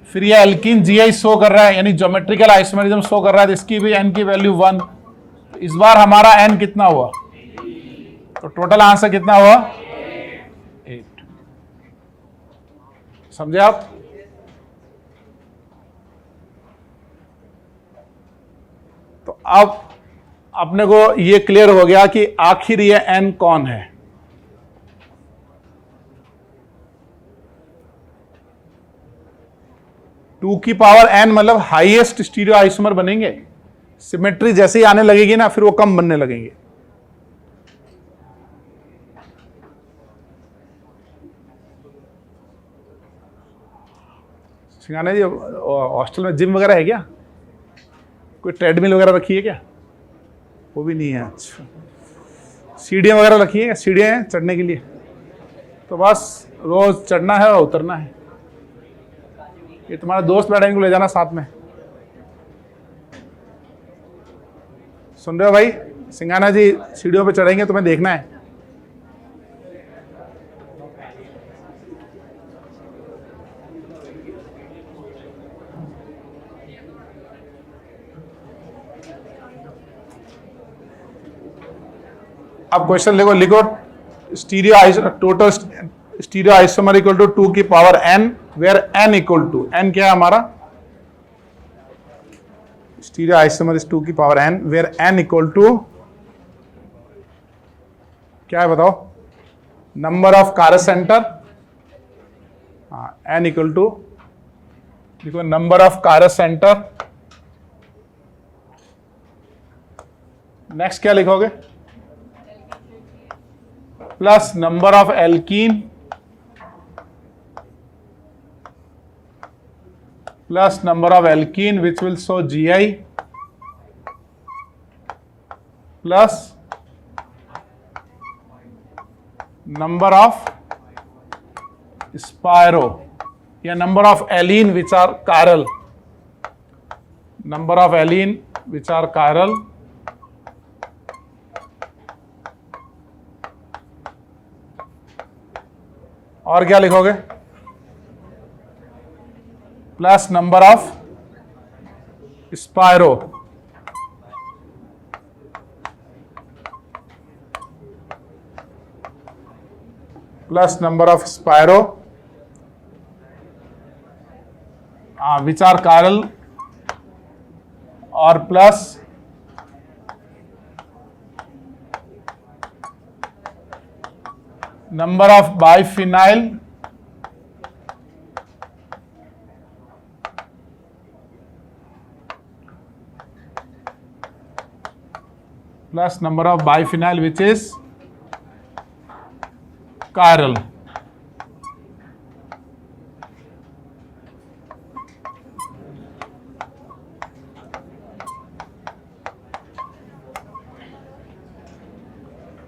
S1: फिर ये एल्कीन GI शो कर रहा है, यानी ज्योमेट्रिकल आइसोमरिज्म शो कर रहा है, तो इसकी भी n की वैल्यू 1। तो इस बार हमारा n कितना हुआ? तो टोटल आंसर कितना हुआ? 8। समझे आप? तो अब अपने को ये क्लियर हो गया कि आखिर ये n कौन है। टू की पावर n मतलब हाईएस्ट स्टीरियो आइसोमर बनेंगे। सिमेट्री जैसे ही आने लगेगी ना, फिर वो कम बनने लगेंगे। सिंगाना जी, हॉस्टल में जिम वगैरह है क्या? कोई ट्रेडमिल वगैरह रखी है क्या? वो भी नहीं है। अच्छा, सीढ़ियाँ वगैरह रखी है? सीढ़ियाँ हैं चढ़ने के लिए? तो बस रोज चढ़ना है और उतरना है। ये तुम्हारा दोस्त बैठा, इनको ले जाना साथ में। सुन रहे हो भाई? सिंगाना जी सीढ़ियों पे चढ़ेंगे, तुम्हें देखना है। अब क्वेश्चन लिखो, लिखो। Total stereo isomer equal to 2 की power n, where n equal to, n क्या है हमारा, स्टीरियो आइसोमर इज 2 की power n, where n equal to क्या है बताओ, नंबर ऑफ कारस सेंटर, n इक्वल टू, देखो नंबर ऑफ कारस सेंटर, नेक्स्ट क्या लिखोगे, plus number of alkene plus number of alkene which will show GI plus number of spiro या number of allene which are chiral, number of allene which are chiral, और क्या लिखोगे, plus number of spiro, plus number of spiro which are chiral, और plus number of biphenyl plus number of biphenyl which is chiral.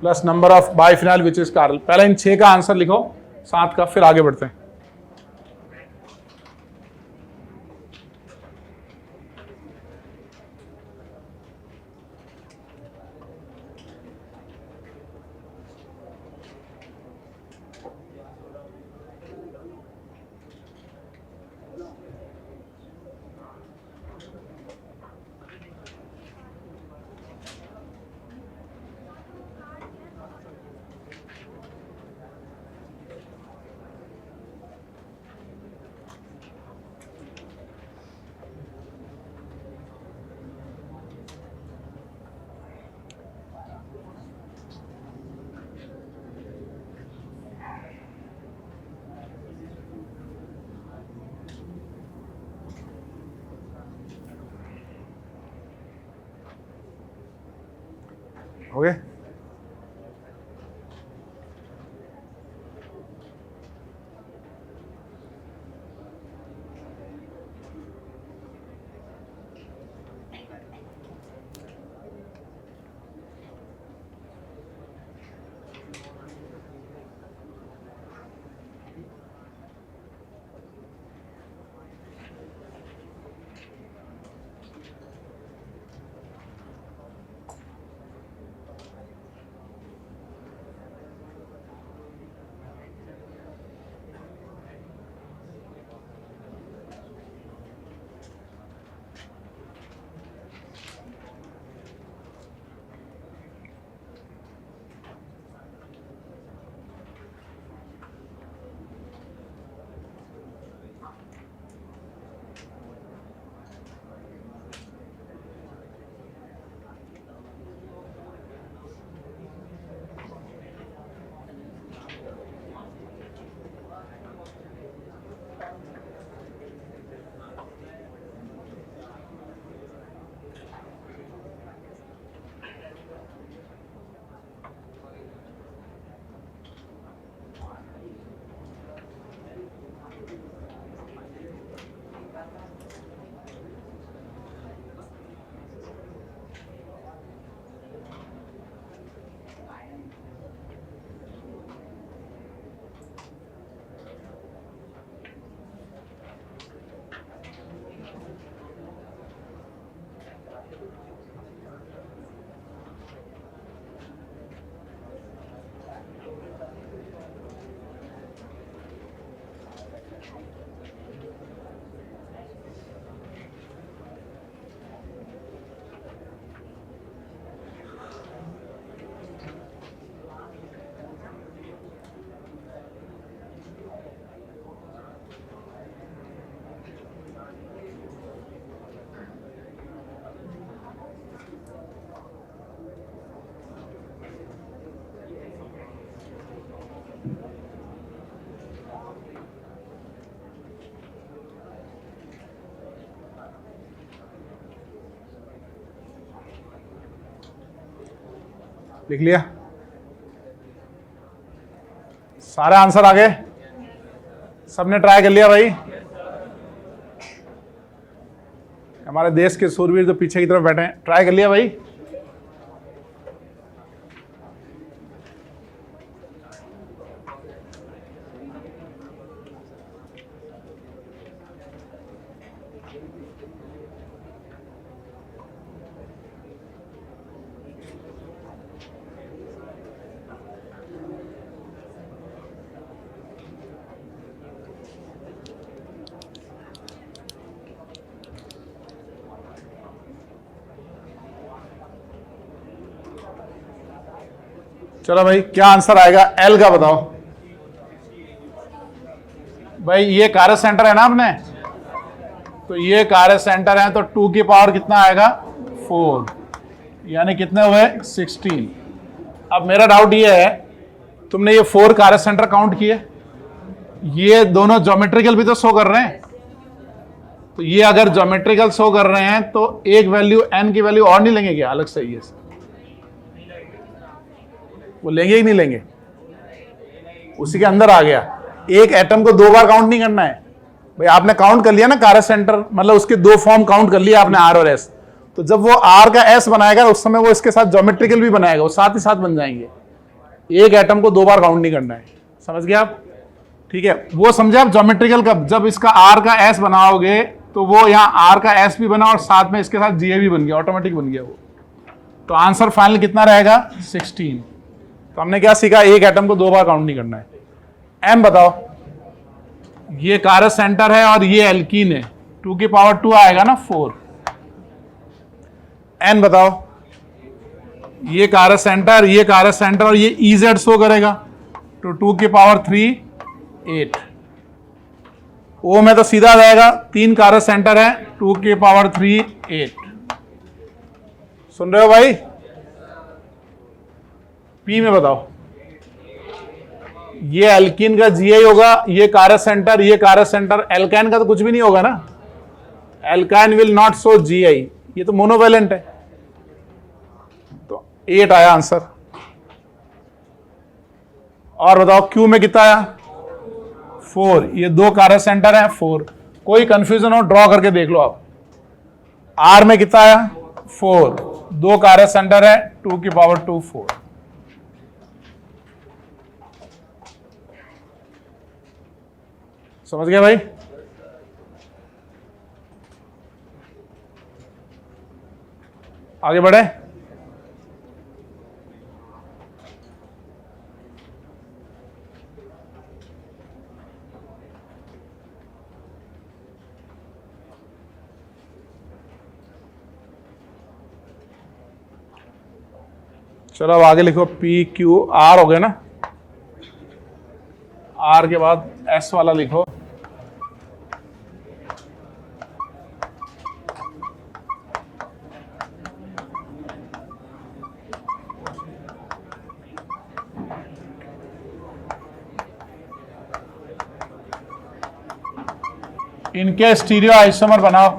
S1: Plus number of biphenyl which is chiral. पहले इन 6 का answer लिखो, 7 का, फिर आगे बढ़ते हैं. हो गए, लिख लिया? सारे आंसर आ गए? सबने ट्राई कर लिया भाई? हमारे देश के सूरवीर जो पीछे की तरफ बैठे हैं, ट्राई कर लिया भाई? चलो भाई, क्या आंसर आएगा? एल का बताओ भाई। ये कार्य सेंटर है ना अपने, तो ये कार्य सेंटर है, तो 2 की पावर कितना आएगा? 4, यानी कितने हुए? 16। अब मेरा डाउट ये है, तुमने ये 4 कार्य सेंटर काउंट किए, ये दोनों ज्योमेट्रिकल भी तो शो कर रहे हैं, तो ये अगर ज्योमेट्रिकल शो कर रहे हैं तो एक वैल्यू n की वैल्यू और नहीं लेंगे क्या अलग से? ये वो लेंगे ही नहीं लेंगे? उसी के अंदर आ गया। एक एटम को 2 बार काउंट नहीं करना है भाई। आपने काउंट कर लिया ना कार्य सेंटर, मतलब उसके 2 फॉर्म काउंट कर लिया आपने, आर और एस। तो जब वो आर का एस बनाएगा उस समय वो इसके साथ ज्योमेट्रिकल भी बनाएगा, वो साथ ही साथ बन जाएंगे। एक एटम को 2 बार काउंट नहीं करना है, समझ गए आप? ठीक है, वो समझे आप? ज्योमेट्रिकल कब? जब इसका आर का एस बनाओगे तो वो यहाँ आर का एस भी बना और साथ में इसके साथ जीए भी बन गया, ऑटोमेटिक बन गया वो। तो आंसर फाइनल कितना रहेगा? 16। तो हमने क्या सीखा? एक एटम को 2 बार काउंट नहीं करना है। एम बताओ। ये कार्य सेंटर है और ये एल्कीन है, 2 की पावर 2 आएगा ना, 4। एन बताओ। ये कार्य सेंटर, ये कार्य सेंटर और ये EZ शो करेगा, तो 2 की पावर 3 8। ओ में तो सीधा जाएगा, 3 कार्य सेंटर है, 2 की पावर 3 8। सुन रहे हो भाई? पी में बताओ। ये एल्कीन का जीआई होगा, ये कार्य सेंटर, एल्काइन का तो कुछ भी नहीं होगा ना, alkyne will not show GI, ये तो मोनोवैलेंट है। तो 8 आया आंसर। और बताओ क्यू में कितना आया? 4। ये 2 कार्य सेंटर है, 4। कोई कंफ्यूजन हो ड्रॉ करके देख लो आप। आर में कितना आया? 4। 2 कार्य सेंटर है, 2 की पावर 2 4। समझ गए भाई? आगे बढ़े। चलो अब आगे लिखो। पी क्यू आर हो गए ना, आर के बाद एस वाला लिखो। इनके स्टीरियो आइसोमर बनाओ।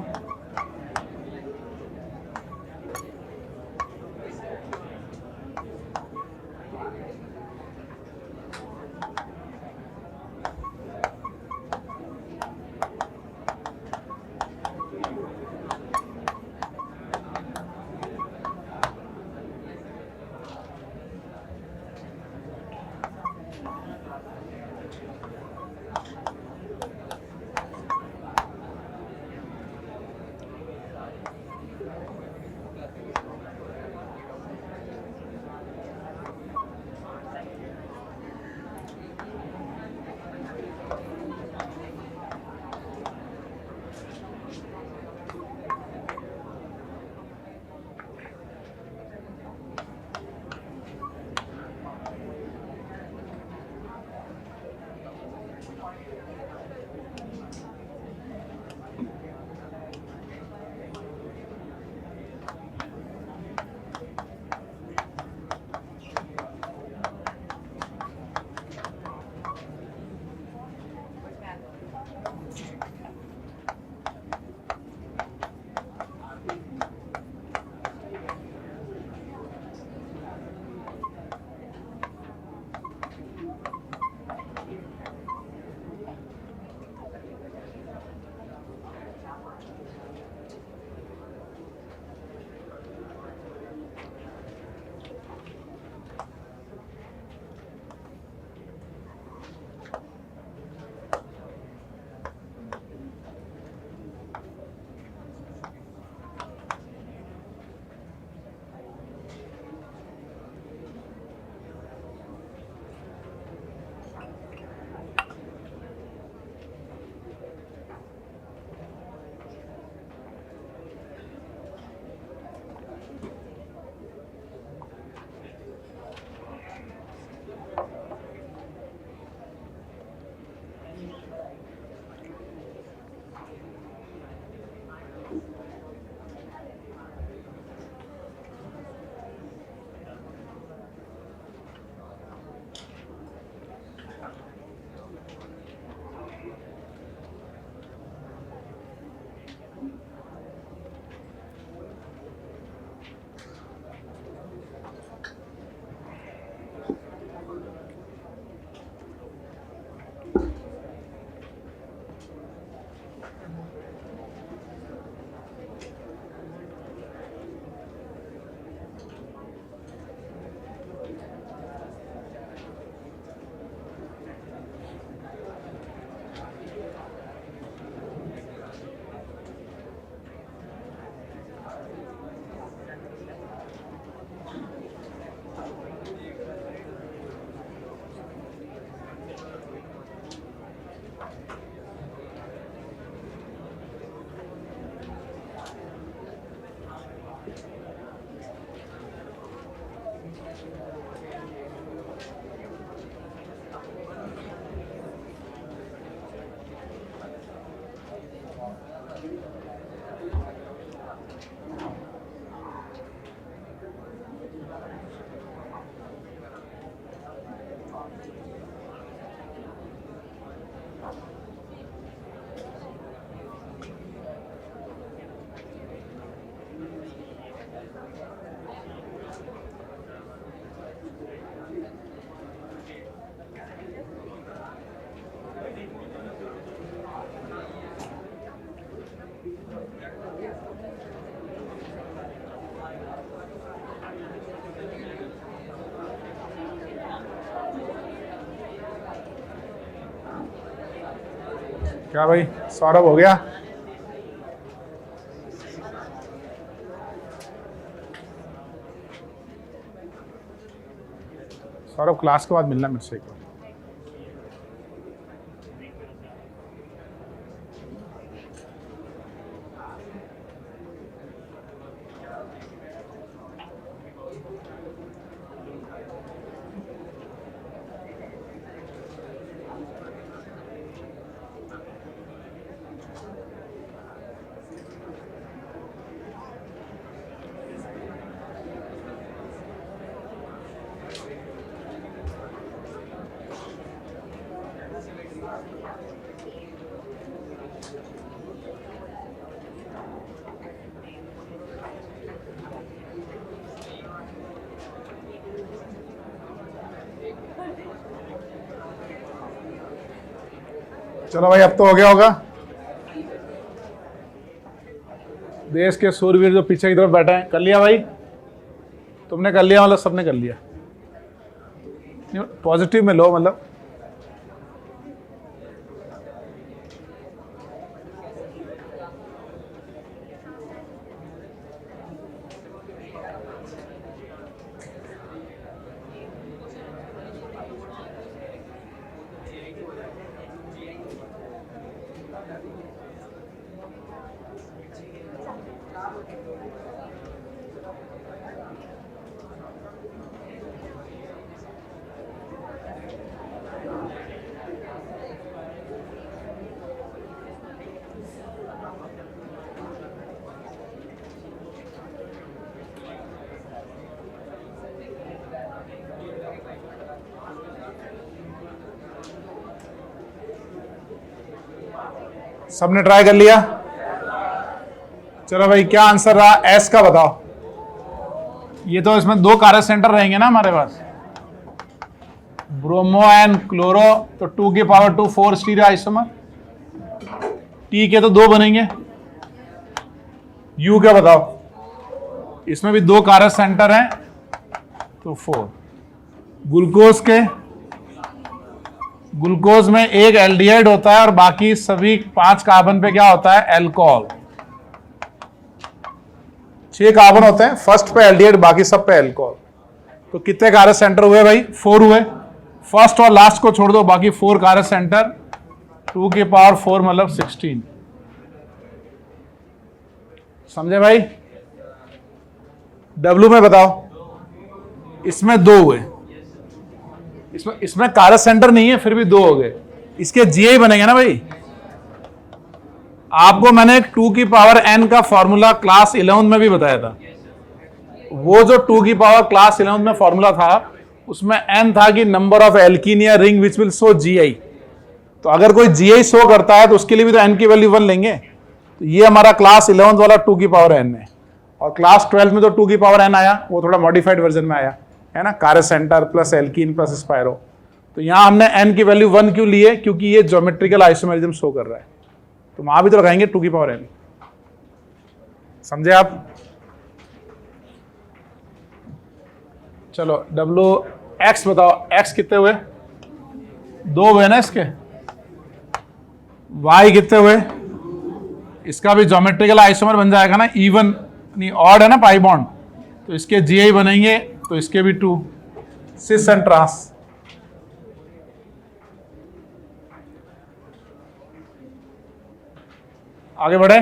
S1: क्या भाई सौरभ हो गया? सौरभ क्लास के बाद मिलना मेरे से एक बार। चलो भाई अब तो हो गया होगा। देश के सूरवीर जो पीछे की तरफ बैठे हैं, कर लिया भाई? तुमने कर लिया मतलब सबने कर लिया? पॉजिटिव में लो मतलब। सबने ट्राई कर लिया? चलो भाई क्या आंसर रहा एस का बताओ। ये तो इसमें दो कारक सेंटर रहेंगे ना हमारे पास, ब्रोमो एंड क्लोरो, तो 2 की पावर 2 4 स्टीरियो आइसोमर। टी के तो 2 बनेंगे। यू क्या बताओ? इसमें भी दो कारक सेंटर हैं तो 4। ग्लूकोज के, ग्लूकोज में एक एल्डिहाइड होता है और बाकी सभी 5 कार्बन पे क्या होता है? अल्कोहल। 6 कार्बन होते हैं, फर्स्ट पे एल्डिहाइड, बाकी सब पे अल्कोहल। तो कितने कारक सेंटर हुए भाई? 4 हुए। फर्स्ट और लास्ट को छोड़ दो, बाकी 4 कारक सेंटर। 2 की पावर 4 मतलब 16। समझे भाई? डब्ल्यू में बताओ। इसमें 2 हुए, इसमें कारक सेंटर नहीं है फिर भी 2 हो गए। इसके जीआई बनेंगे ना भाई। आपको मैंने 2 की पावर n का फॉर्मूला क्लास 11 में भी बताया था। वो जो 2 की पावर क्लास 11 में फॉर्मूला था उसमें n था कि नंबर ऑफ एल्कीन या ring which will show GI. तो अगर कोई जीआई शो करता है तो उसके लिए भी तो n की वैल्यू 1 लेंगे। तो ये हमारा क्लास 11 वाला 2 की पावर n है। और क्लास 12 में जो 2 की पावर n आया वो थोड़ा मॉडिफाइड वर्जन में आया है ना, कारक सेंटर प्लस एल्कीन प्लस स्पायरो। तो यहां हमने n की वैल्यू 1 क्यों ली है? क्योंकि ये ज्योमेट्रिकल आइसोमेरिज्म शो कर रहा है। तो वहां भी तो लगाएंगे 2 की पावर n। समझे आप? चलो डब्ल्यू एक्स बताओ। एक्स कितने हुए? 2 हुए ना इसके। वाई कितने हुए? इसका भी ज्योमेट्रिकल आइसोमर बन जाएगा ना, इवन नहीं ऑड है ना पाई बॉन्ड, तो इसके जीआई बनेंगे, तो इसके भी 2। Cis and trans. आगे बढ़े।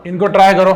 S1: इनको ट्राई करो।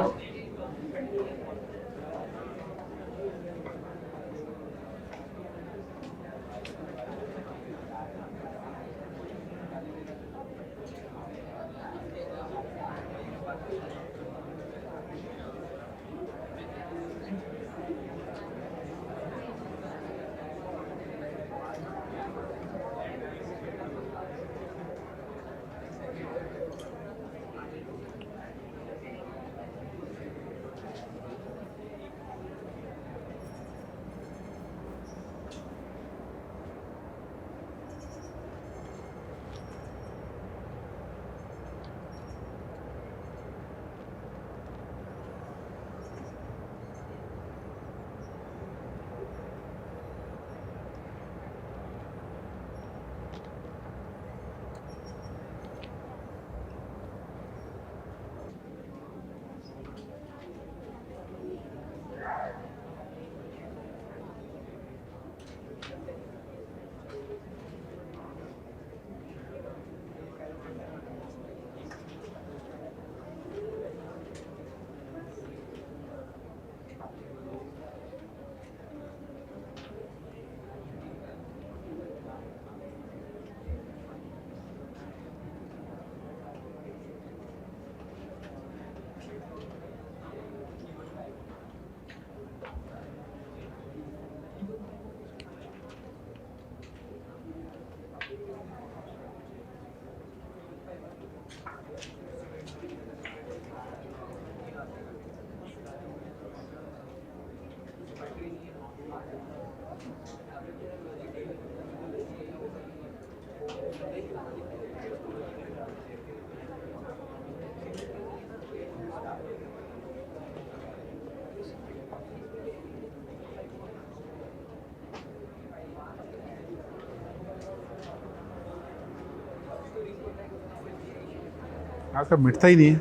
S1: आजकल मिटता ही नहीं है,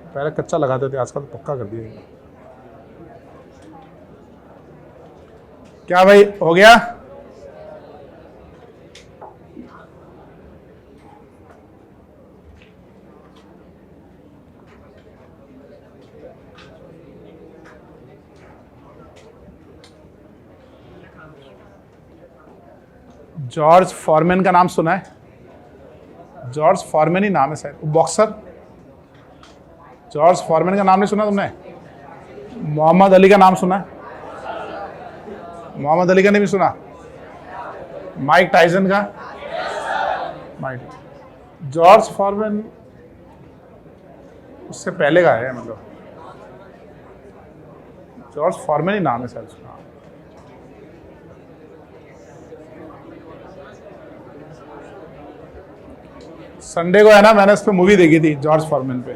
S1: पहले कच्चा लगाते थे, आजकल तो पक्का कर दिया। क्या भाई हो गया? जॉर्ज फॉरमैन का नाम सुना है? जॉर्ज फॉरमैन ही नाम है शायद, बॉक्सर। जॉर्ज फॉरमैन का नाम नहीं सुना तुमने? मोहम्मद अली का नाम सुना है? मोहम्मद अली का नहीं भी सुना? माइक टाइसन का? माइक जॉर्ज फॉरमैन उससे पहले का है, मतलब जॉर्ज फॉरमैन ही नाम है शायद उसका। संडे को है ना, मैंने इस पे मूवी देखी थी जॉर्ज फॉरमैन पे।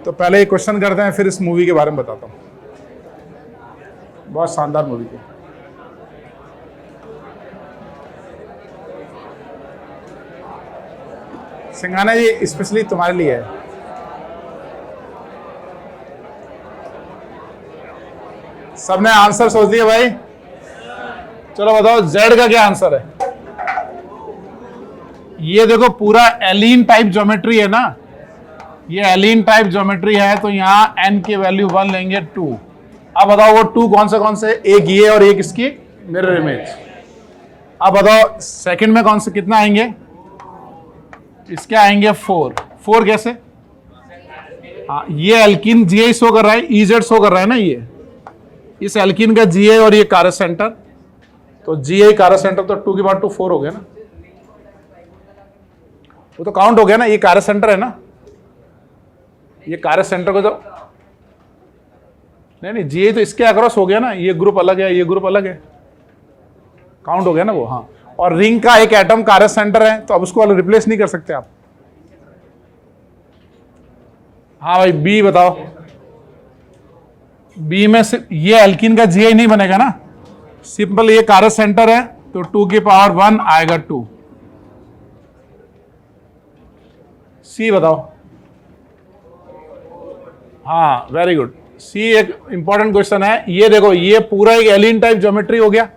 S1: तो पहले एक क्वेश्चन करते हैं, फिर इस मूवी के बारे में बताता हूँ। बहुत शानदार मूवी थी। सिंघाना जी स्पेशली तुम्हारे लिए है। सबने आंसर सोच दिया भाई? चलो बताओ जेड का क्या आंसर है? ये देखो पूरा एलीन टाइप ज्योमेट्री है ना, ये एलीन टाइप ज्योमेट्री है, तो यहाँ n की वैल्यू 1 लेंगे 2। अब बताओ वो 2 कौन से, एक ये और एक इसकी मिरर इमेज। अब बताओ सेकंड में कौन से कितना आएंगे? इसके आएंगे 4 कैसे? हाँ, ये एल्किन जीआई शो कर रहा है, ईजेड शो कर रहा है ना, ये इस एल्किन का जीआई और ये कारस सेंटर, तो जीआई कारस सेंटर तो 2 की बात 2 4 हो गया ना, वो तो काउंट हो गया ना। ये कारस सेंटर है ना, ये कारस सेंटर को तो नहीं जीआई तो इसके अक्रॉस हो गया ना, ये ग्रुप अलग है, ये ग्रुप अलग है, काउंट हो गया ना वो। हाँ, और रिंग का एक एटम कारस सेंटर है, तो अब उसको रिप्लेस नहीं कर सकते आप। हाँ भाई बी बताओ, बी में से ये एल्किन का जीआई नहीं बनेगा ना, सिंपल ये कारस सेंटर है तो 2 की पावर 1 आएगा 2। सी बताओ। हाँ वेरी गुड, सी एक इंपॉर्टेंट क्वेश्चन है। ये देखो ये पूरा एक एलिन टाइप ज्योमेट्री हो गया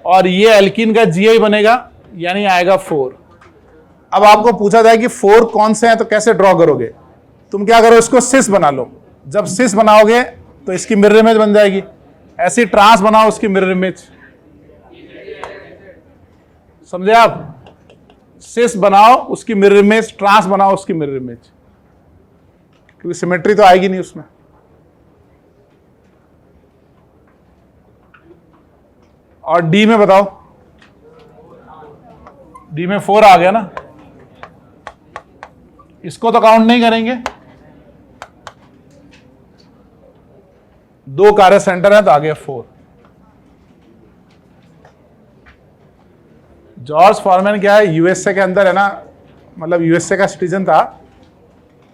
S1: और ये एल्किन का जीआई बनेगा, यानी आएगा 4। अब आपको पूछा जाए कि 4 कौन से हैं तो कैसे ड्रॉ करोगे? तुम क्या करो, इसको सिस बना लो। जब सिस बनाओगे तो इसकी मिरर इमेज बन जाएगी। ऐसी ट्रांस बनाओ, उसकी मिरर इमेज। समझे आप? सिस बनाओ, उसकी मिरर इमेज, ट्रांस बनाओ, उसकी मिरर इमेज, क्योंकि सिमेट्री तो आएगी नहीं उसमें। और डी में बताओ, डी में 4 आ गया ना, इसको तो काउंट नहीं करेंगे। 2 कार्य सेंटर है तो आ गया 4। जॉर्ज फॉरमैन क्या है, यूएसए के अंदर है ना, मतलब यूएसए का सिटीजन था,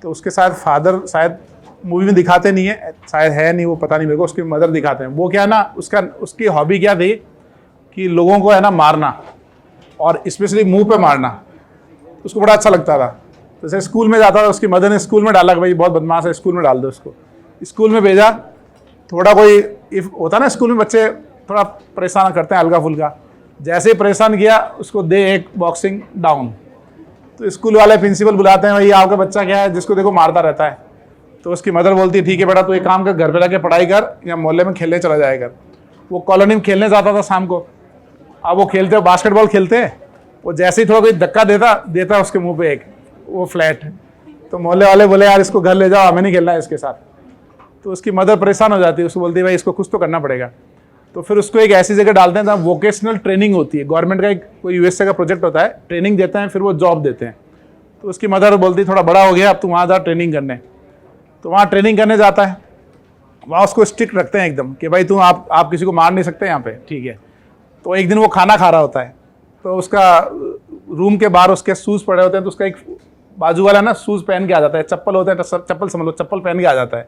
S1: तो उसके साथ फादर, शायद मूवी में दिखाते नहीं है, शायद है नहीं, वो पता नहीं मेरे को, उसकी मदर दिखाते हैं। वो क्या है ना, उसकी हॉबी क्या थी कि लोगों को है ना मारना, और स्पेशली मुंह पे मारना, उसको बड़ा अच्छा लगता था। तो जैसे स्कूल में जाता था, उसकी मदर ने स्कूल में डाला कि भाई बहुत बदमाश है, स्कूल में डाल दो उसको। स्कूल में भेजा, थोड़ा कोई इफ होता ना स्कूल में, बच्चे थोड़ा परेशान करते हैं हल्का फुल्का, जैसे ही परेशान किया उसको दे एक बॉक्सिंग डाउन। तो स्कूल वाले प्रिंसिपल बुलाते हैं, भाई आपका बच्चा क्या है जिसको देखो मारता रहता है। तो उसकी मदर बोलती है ठीक है बेटा, तू एक काम कर, घर पे जाके पढ़ाई कर या मोहल्ले में खेलने चला जाया कर। वो कॉलोनी में खेलने जाता था शाम को। अब वो खेलते, बास्केटबॉल खेलते, वो जैसे ही थोड़ा कोई धक्का देता उसके मुंह पे एक वो फ्लैट। तो मोहल्ले वाले बोले यार इसको घर ले जाओ, हमें नहीं खेलना है इसके साथ। तो उसकी मदर परेशान हो जाती है, उसको बोलती है भाई इसको कुछ तो करना पड़ेगा। तो फिर उसको एक ऐसी जगह डालते हैं जहाँ वोकेशनल ट्रेनिंग होती है, गवर्नमेंट का एक कोई यूएसए का प्रोजेक्ट होता है, ट्रेनिंग देते हैं, फिर वो जॉब देते हैं। तो उसकी मदर बोलती है थोड़ा बड़ा हो गया, अब तू वहाँ जा ट्रेनिंग करने। तो वहाँ ट्रेनिंग करने जाता है, वहाँ उसको स्ट्रिक्ट रखते हैं एकदम कि भाई तू आप किसी को मार नहीं सकते यहाँ पे, ठीक है। तो एक दिन वो खाना खा रहा होता है, तो उसका रूम के बाहर उसके शूज़ पड़े होते हैं, तो उसका एक बाजू वाला ना शूज़ पहन के आ जाता है, चप्पल होते हैं, चप्पल समझ लो, चप्पल पहन के आ जाता है।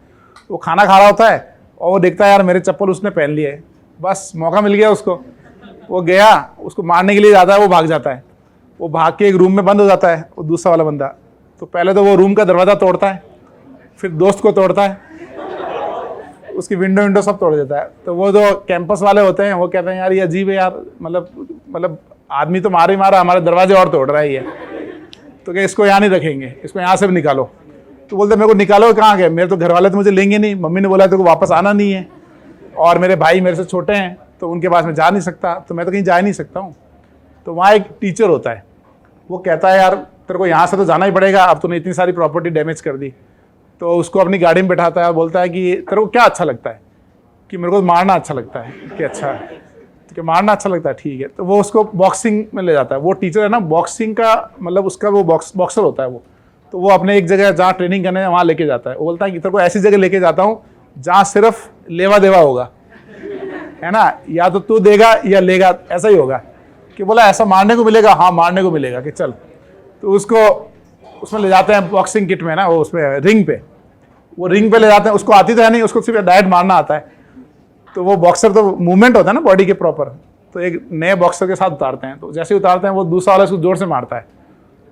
S1: वो खाना खा रहा होता है और वो देखता है यार मेरे चप्पल उसने पहन लिए है, बस मौका मिल गया उसको। वो गया, उसको मारने के लिए जाता है, वो भाग जाता है। वो भाग के एक रूम में बंद हो जाता है, वो दूसरा वाला बंदा। तो पहले तो वो रूम का दरवाज़ा तोड़ता है, फिर दोस्त को तोड़ता है, उसकी विंडो सब तोड़ देता है। तो वो जो कैंपस वाले होते हैं वो कहते हैं यार ये अजीब है यार, मतलब आदमी तो मार ही मारा, हमारे दरवाजे और तोड़ रहा है ये, तो क्या इसको यहाँ नहीं रखेंगे, इसको यहाँ से भी निकालो। तो बोलते मेरे को निकालो, कहाँ गए, मेरे तो घर वाले तो मुझे लेंगे नहीं, मम्मी ने बोला तेरे को वापस आना नहीं है, और मेरे भाई मेरे से छोटे हैं तो उनके पास में जा नहीं सकता, तो मैं तो कहीं जा नहीं सकता हूँ। तो वहाँ एक टीचर होता है, वो कहता है यार तेरे को यहाँ से तो जाना ही पड़ेगा, अब तूने इतनी सारी प्रॉपर्टी डैमेज कर दी। तो उसको अपनी गाड़ी में बैठाता है और बोलता है कि तेरे को क्या अच्छा लगता है, कि मेरे को मारना अच्छा लगता है। कि अच्छा, कि मारना अच्छा लगता है, ठीक है। तो वो उसको बॉक्सिंग में ले जाता है। वो टीचर है ना, बॉक्सिंग का मतलब उसका वो बॉक्सर होता है वो। तो वो अपने एक जगह जहाँ ट्रेनिंग करने वहाँ लेके जाता है। वो बोलता है कि तेरे को ऐसी जगह लेके जाता हूँ जहाँ सिर्फ लेवा देवा होगा, है ना, या तो तू देगा या लेगा, ऐसा ही होगा। कि बोला ऐसा मारने को मिलेगा, हाँ मारने को मिलेगा, कि चल। तो उसको उसमें ले जाते हैं बॉक्सिंग किट में ना, वो उसमें रिंग पे, वो रिंग पे ले जाते हैं। उसको आती तो है नहीं, उसको सिर्फ डायरेक्ट मारना आता है। तो वो बॉक्सर तो मूवमेंट होता है ना बॉडी के प्रॉपर, तो एक नए बॉक्सर के साथ उतारते हैं। तो जैसे ही उतारते हैं वो दूसरा वाला इसको जोर से मारता है,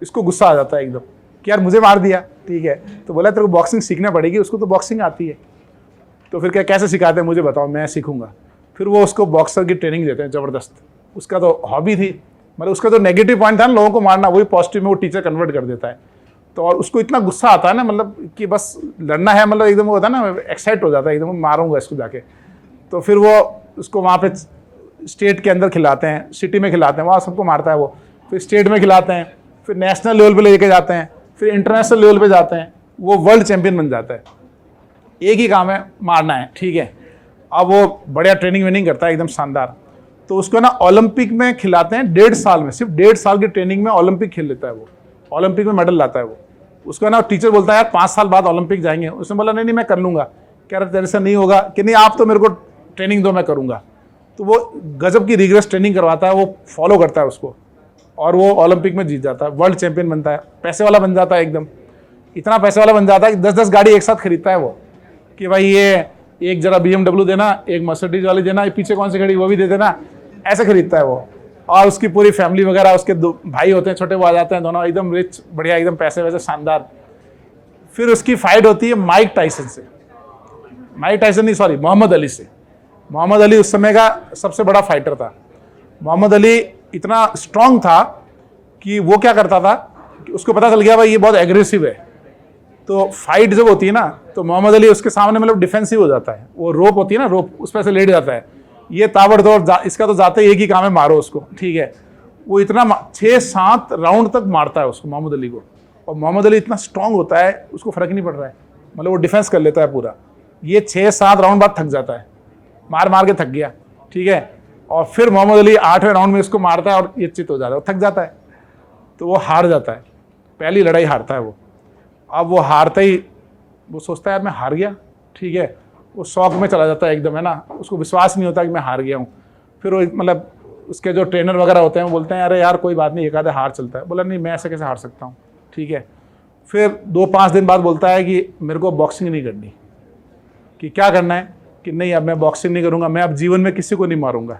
S1: इसको गुस्सा आ जाता है एकदम कि यार मुझे मार दिया, ठीक है। तो बोला तेरे को बॉक्सिंग सीखना पड़ेगी, उसको तो बॉक्सिंग आती है। तो फिर क्या कैसे सिखाते हैं मुझे बताओ, मैं सीखूंगा। फिर वो उसको बॉक्सर की ट्रेनिंग देते हैं ज़बरदस्त। उसका तो हॉबी थी, मतलब उसका जो नेगेटिव पॉइंट था ना लोगों को मारना, वही पॉजिटिव में वो टीचर कन्वर्ट कर देता है। तो और उसको इतना गुस्सा आता है ना, मतलब कि बस लड़ना है, मतलब एकदम वो होता है ना, एक्साइट हो जाता है एकदम, मारूंगा इसको जाके। तो फिर वो उसको वहाँ पे स्टेट के अंदर खिलाते हैं, सिटी में खिलाते हैं, वहाँ सबको मारता है वो। फिर स्टेट में खिलाते हैं, फिर नेशनल लेवल पे लेके जाते हैं, फिर इंटरनेशनल लेवल पे जाते हैं, वो वर्ल्ड चैंपियन बन जाता है। एक ही काम है, मारना है, ठीक है। अब वो बढ़िया ट्रेनिंग वेनिंग करता है एकदम शानदार। तो उसको ना ओलंपिक में खिलाते हैं 1.5 साल में, सिर्फ 1.5 साल की ट्रेनिंग में ओलंपिक खेल लेता है वो, ओलंपिक में मेडल लाता है वो। उसको ना टीचर बोलता है यार 5 साल बाद ओलंपिक जाएंगे। उसने बोला नहीं मैं कर लूँगा। कह रहा तेरे से नहीं होगा, कि नहीं आप तो मेरे को ट्रेनिंग दो, मैं करूँगा। तो वो गजब की रिग्रेस ट्रेनिंग करवाता है, वो फॉलो करता है उसको, और वो ओलंपिक में जीत जाता है, वर्ल्ड चैंपियन बनता है, पैसे वाला बन जाता है एकदम। इतना पैसे वाला बन जाता है कि 10-10 गाड़ी एक साथ खरीदता है वो, कि भाई ये एक जरा BMW देना, एक मर्सिडीज वाली देना, पीछे कौन सी गाड़ी वो भी दे देना, ऐसे खरीदता है वो। और उसकी पूरी फैमिली वगैरह, उसके 2 भाई होते हैं छोटे, वो आ जाते हैं, दोनों एकदम रिच, बढ़िया एकदम, पैसे वैसे शानदार। फिर उसकी फाइट होती है माइक टाइसन से, माइक टाइसन नहीं सॉरी, मोहम्मद अली से। मोहम्मद अली उस समय का सबसे बड़ा फाइटर था। मोहम्मद अली इतना स्ट्रांग था कि वो क्या करता था कि उसको पता चल गया भाई ये बहुत एग्रेसिव है, तो फाइट जब होती है ना तो मोहम्मद अली उसके सामने मतलब डिफेंसिव हो जाता है, वो रोप होती है ना, रोप उस पर से लेट जाता है, ये ताबड़तोड़ इसका तो जाते एक ही काम है, मारो उसको, ठीक है। वो इतना 6-7 राउंड तक मारता है उसको, मोहम्मद अली को, और मोहम्मद अली इतना स्ट्रांग होता है उसको फर्क नहीं पड़ रहा है, मतलब वो डिफेंस कर लेता है पूरा। ये 6-7 राउंड बाद थक जाता है, मार मार के थक गया, ठीक है। और फिर मोहम्मद अली 8वें राउंड में इसको मारता है और ये चित हो जाता है, थक जाता है, तो वो हार जाता है, पहली लड़ाई हारता है वो। अब वो हारते ही वो सोचता है यार मैं हार गया, ठीक है, वो शौक में चला जाता है एकदम, है ना, उसको विश्वास नहीं होता कि मैं हार गया हूँ। फिर वो मतलब उसके जो ट्रेनर वगैरह होते हैं वो बोलते हैं अरे यार कोई बात नहीं, एक आधा हार चलता है। बोला नहीं, मैं ऐसे कैसे हार सकता हूँ, ठीक है। फिर 2-5 दिन बाद बोलता है कि मेरे को बॉक्सिंग नहीं करनी। कि क्या करना है, कि नहीं अब मैं बॉक्सिंग नहीं करूँगा, मैं अब जीवन में किसी को नहीं मारूंगा,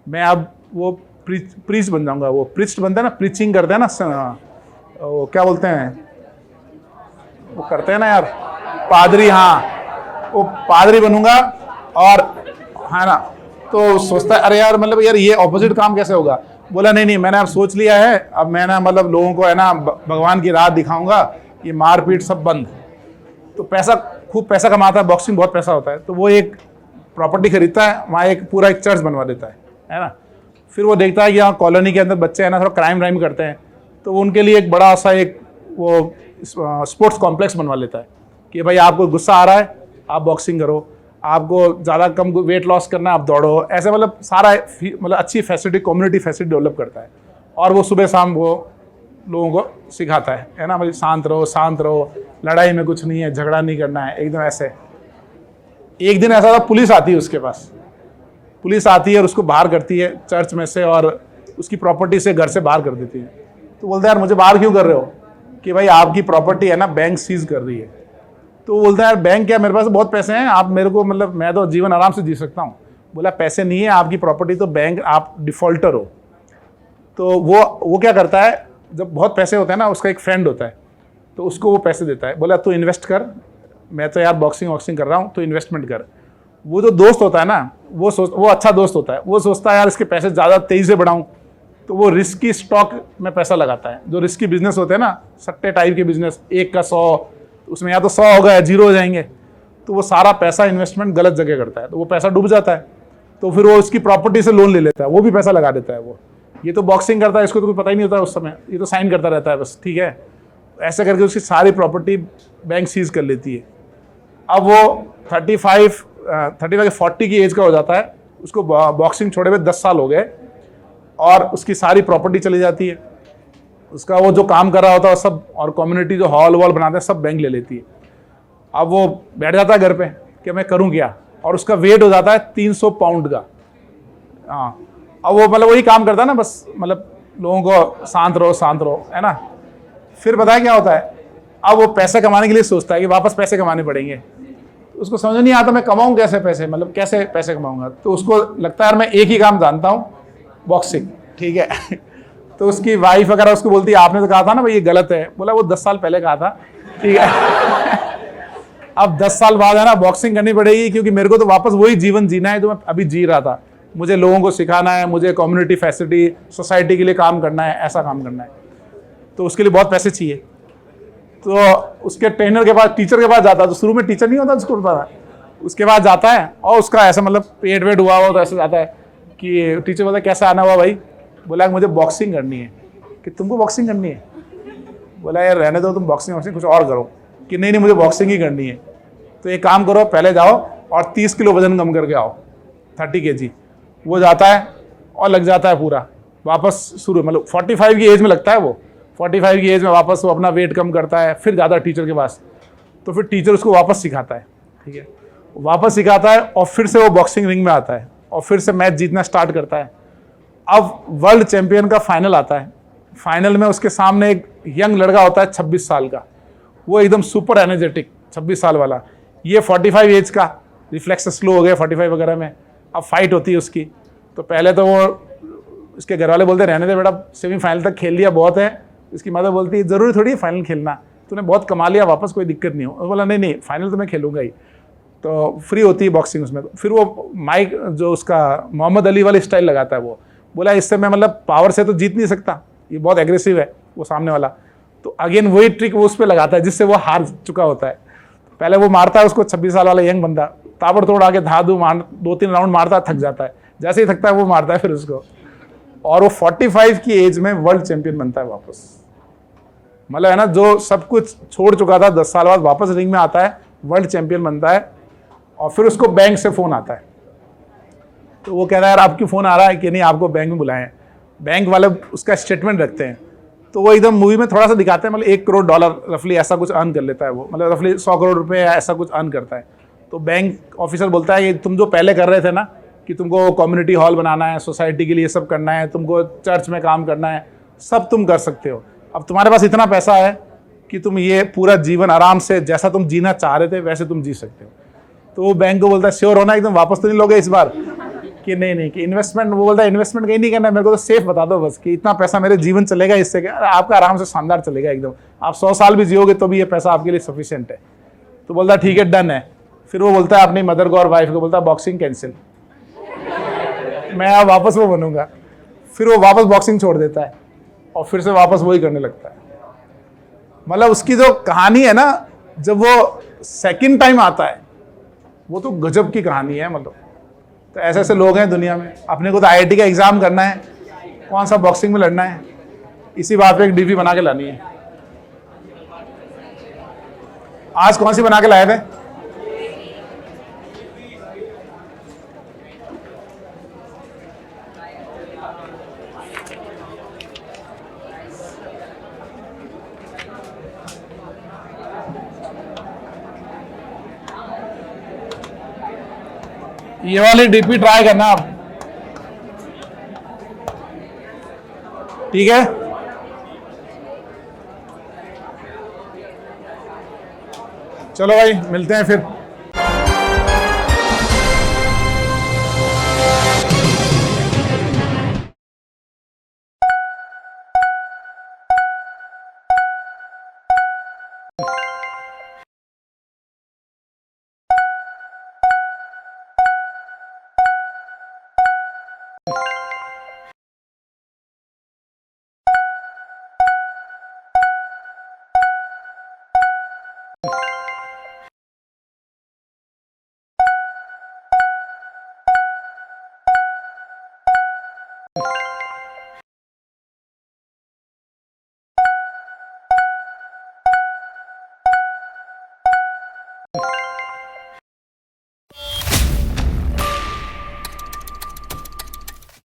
S1: मैं अब वो प्रीच बन जाऊँगा। वो प्रीस्ट बनता है ना, प्रीचिंग करते हैं ना, वो क्या बोलते हैं, वो करते हैं ना यार, पादरी, हाँ, वो पादरी बनूंगा। और है ना, तो सोचता है अरे यार मतलब यार ये ऑपोजिट काम कैसे होगा। बोला नहीं नहीं, मैंने अब सोच लिया है, अब मैं ना मतलब लोगों को है ना भगवान की राह दिखाऊंगा, ये मारपीट सब बंद। तो पैसा, खूब पैसा कमाता है, बॉक्सिंग बहुत पैसा होता है, तो वो एक प्रॉपर्टी खरीदता है, वहाँ एक पूरा एक चर्च बनवा देता है ना। फिर वो देखता है कि यहाँ कॉलोनी के अंदर बच्चे हैं ना थोड़ा क्राइम व्राइम करते हैं, तो वो उनके लिए एक बड़ा सा एक वो स्पोर्ट्स कॉम्प्लेक्स बनवा लेता है कि भाई आपको गुस्सा आ रहा है आप बॉक्सिंग करो, आपको ज़्यादा कम वेट लॉस करना है आप दौड़ो, ऐसे मतलब सारा मतलब अच्छी फैसिलिटी, कम्युनिटी फैसिलिटी डेवलप करता है। और वो सुबह शाम वो लोगों को सिखाता है ना, भाई शांत रहो, लड़ाई में कुछ नहीं है, झगड़ा नहीं करना है, एकदम ऐसे। एक दिन ऐसा था, पुलिस आती है उसके पास, पुलिस आती है और उसको बाहर करती है चर्च में से और उसकी प्रॉपर्टी से घर से बाहर कर देती है। तो बोलता है यार मुझे बाहर क्यों कर रहे हो, कि भाई आपकी प्रॉपर्टी है ना बैंक सीज कर रही है। तो बोलता है यार बैंक क्या, मेरे पास बहुत पैसे हैं, आप मेरे को मतलब मैं तो जीवन आराम से जी सकता हूँ। बोला पैसे नहीं है आपकी प्रॉपर्टी तो बैंक, आप डिफॉल्टर हो। तो वो क्या करता है, जब बहुत पैसे होते हैं ना, उसका एक फ्रेंड होता है तो उसको वो पैसे देता है, बोला तू इन्वेस्ट कर, मैं तो यार बॉक्सिंग कर रहा हूँ, तो इन्वेस्टमेंट कर। वो जो दोस्त होता है ना, वो अच्छा दोस्त होता है, वो सोचता है यार इसके पैसे ज़्यादा तेज़ी से बढ़ाऊँ, तो वो रिस्की स्टॉक में पैसा लगाता है। जो रिस्की बिजनेस होते हैं ना, सट्टे टाइप के बिजनेस, 1 का 100, उसमें या तो 100 होगा या 0 हो जाएंगे, तो वो सारा पैसा इन्वेस्टमेंट गलत जगह करता है, तो वो पैसा डूब जाता है। तो फिर वो उसकी प्रॉपर्टी से लोन ले लेता है, वो भी पैसा लगा देता है वो। ये तो बॉक्सिंग करता है, इसको तो कोई पता ही नहीं होता उस समय, ये तो साइन करता रहता है बस, ठीक है। ऐसे करके उसकी सारी प्रॉपर्टी बैंक सीज कर लेती है। अब वो 35-40 की एज का हो जाता है, उसको बॉक्सिंग छोड़े हुए 10 साल हो गए और उसकी सारी प्रॉपर्टी चली जाती है। उसका वो जो काम कर रहा होता है सब, और कम्युनिटी जो हॉल वॉल बनाते हैं सब बैंक ले लेती है। अब वो बैठ जाता है घर पे कि मैं करूं क्या, और उसका वेट हो जाता है 300 पाउंड का। हाँ, अब वो मतलब वही काम करता है ना, बस मतलब लोगों को शांत रहो, है ना। फिर पता है क्या होता है, अब वो पैसे कमाने के लिए सोचता है कि वापस पैसे कमाने पड़ेंगे। उसको समझ नहीं आता मैं कमाऊं कैसे पैसे, मतलब कैसे पैसे कमाऊंगा। तो उसको लगता है यार मैं एक ही काम जानता हूँ, बॉक्सिंग, ठीक है। तो उसकी वाइफ वगैरह उसको बोलती है आपने तो कहा था ना भाई ये गलत है। बोला वो 10 साल पहले कहा था, ठीक है। अब 10 साल बाद है ना बॉक्सिंग करनी पड़ेगी, क्योंकि मेरे को तो वापस वही जीवन जीना है जो मैं अभी जी रहा था। मुझे लोगों को सिखाना है, मुझे कम्युनिटी फैसिलिटी, सोसाइटी के लिए काम करना है, ऐसा काम करना है। तो उसके लिए बहुत पैसे चाहिए। तो उसके ट्रेनर के पास, टीचर के पास जाता है, तो शुरू में टीचर नहीं होता उसको पता है, उसके पास जाता है और उसका ऐसा मतलब पेट वेट हुआ तो ऐसे जाता है कि टीचर बोलता है कैसा आना हुआ भाई। बोला मुझे बॉक्सिंग करनी है। कि तुमको बॉक्सिंग करनी है? बोला यार रहने दो, तुम बॉक्सिंग कुछ और करो। कि नहीं मुझे बॉक्सिंग ही करनी है। तो एक काम करो, पहले जाओ और 30 किलो वजन कम करके आओ, 30 kg। वो जाता है और लग जाता है पूरा, वापस शुरू, मतलब 45 की एज में लगता है वो, 45 की एज में वापस वो अपना वेट कम करता है, फिर जाता है टीचर के पास। तो फिर टीचर उसको वापस सिखाता है, ठीक है, वापस सिखाता है और फिर से वो बॉक्सिंग रिंग में आता है और फिर से मैच जीतना स्टार्ट करता है। अब वर्ल्ड चैंपियन का फाइनल आता है। फाइनल में उसके सामने एक यंग लड़का होता है 26 साल का, वो एकदम सुपर एनर्जेटिक 26 साल वाला। ये 45 एज का, रिफ्लेक्स स्लो हो गए 45 वगैरह में। अब फाइट होती है उसकी। तो पहले तो वो उसके घर वाले बोलते रहने दे बेटा, सेमीफाइनल तक खेल लिया बहुत है। इसकी मदर बोलती है ज़रूरी थोड़ी है फाइनल खेलना, तूने बहुत कमा लिया, वापस कोई दिक्कत नहीं हो। बोला नहीं फाइनल तो मैं खेलूंगा ही। तो फ्री होती है बॉक्सिंग उसमें। फिर वो माइक जो उसका मोहम्मद अली वाली स्टाइल लगाता है, वो बोला इससे मैं मतलब पावर से तो जीत नहीं सकता, ये बहुत एग्रेसिव है वो सामने वाला। तो अगेन वही ट्रिक वो उस पर लगाता है जिससे वो हार चुका होता है। पहले वो मारता है उसको, 26 साल वाला यंग बंदा ताबड़तोड़ आके धाधु मार 2-3 राउंड मारता है, थक जाता है, जैसे ही थकता है वो मारता है फिर उसको, और वो 45 की एज में वर्ल्ड चैंपियन बनता है वापस। मतलब है ना, जो सब कुछ छोड़ चुका था 10 साल बाद वापस रिंग में आता है, वर्ल्ड चैंपियन बनता है। और फिर उसको बैंक से फोन आता है, तो वो कह रहा है यार आपकी फोन आ रहा है कि नहीं, आपको बैंक में बुलाएं। बैंक वाले उसका स्टेटमेंट रखते हैं, तो वो एकदम मूवी में थोड़ा सा दिखाते हैं, मतलब $1 करोड़ रफली ऐसा कुछ अर्न कर लेता है वो, मतलब रफली 100 करोड़ रुपए ऐसा कुछ अर्न करता है। तो बैंक ऑफिसर बोलता है कि तुम जो पहले कर रहे थे ना, कि तुमको कम्युनिटी हॉल बनाना है, सोसाइटी के लिए सब करना है, तुमको चर्च में काम करना है, सब तुम कर सकते हो। अब तुम्हारे पास इतना पैसा है कि तुम ये पूरा जीवन आराम से जैसा तुम जीना चाह रहे थे वैसे तुम जी सकते हो। तो वो बैंक को बोलता है श्योर होना एकदम, वापस तो नहीं लोगे इस बार? कि नहीं कि इन्वेस्टमेंट, वो बोलता है इन्वेस्टमेंट कहीं नहीं करना है, मेरे को तो सेफ बता दो बस कि इतना पैसा मेरे जीवन चलेगा इससे, क्या आपका आराम से शानदार चलेगा एकदम, आप 100 साल भी जियोगे तो भी ये पैसा आपके लिए सफिशिएंट है। तो बोलता है ठीक है डन है। फिर वो बोलता है अपनी मदर को और वाइफ को, बोलता है बॉक्सिंग कैंसिल, मैं अब वापस वो बनूंगा। फिर वो वापस बॉक्सिंग छोड़ देता है और फिर से वापस वही करने लगता है। मतलब उसकी जो कहानी है ना, जब वो सेकंड टाइम आता है वो तो गजब की कहानी है। मतलब तो ऐसे ऐसे लोग हैं दुनिया में। अपने को तो IIT का एग्जाम करना है, कौन सा बॉक्सिंग में लड़ना है, इसी बात पे एक DP बना के लानी है। आज कौन सी बना के लाए थे? ये वाली DP ट्राई करना आप, ठीक है? चलो भाई मिलते हैं फिर।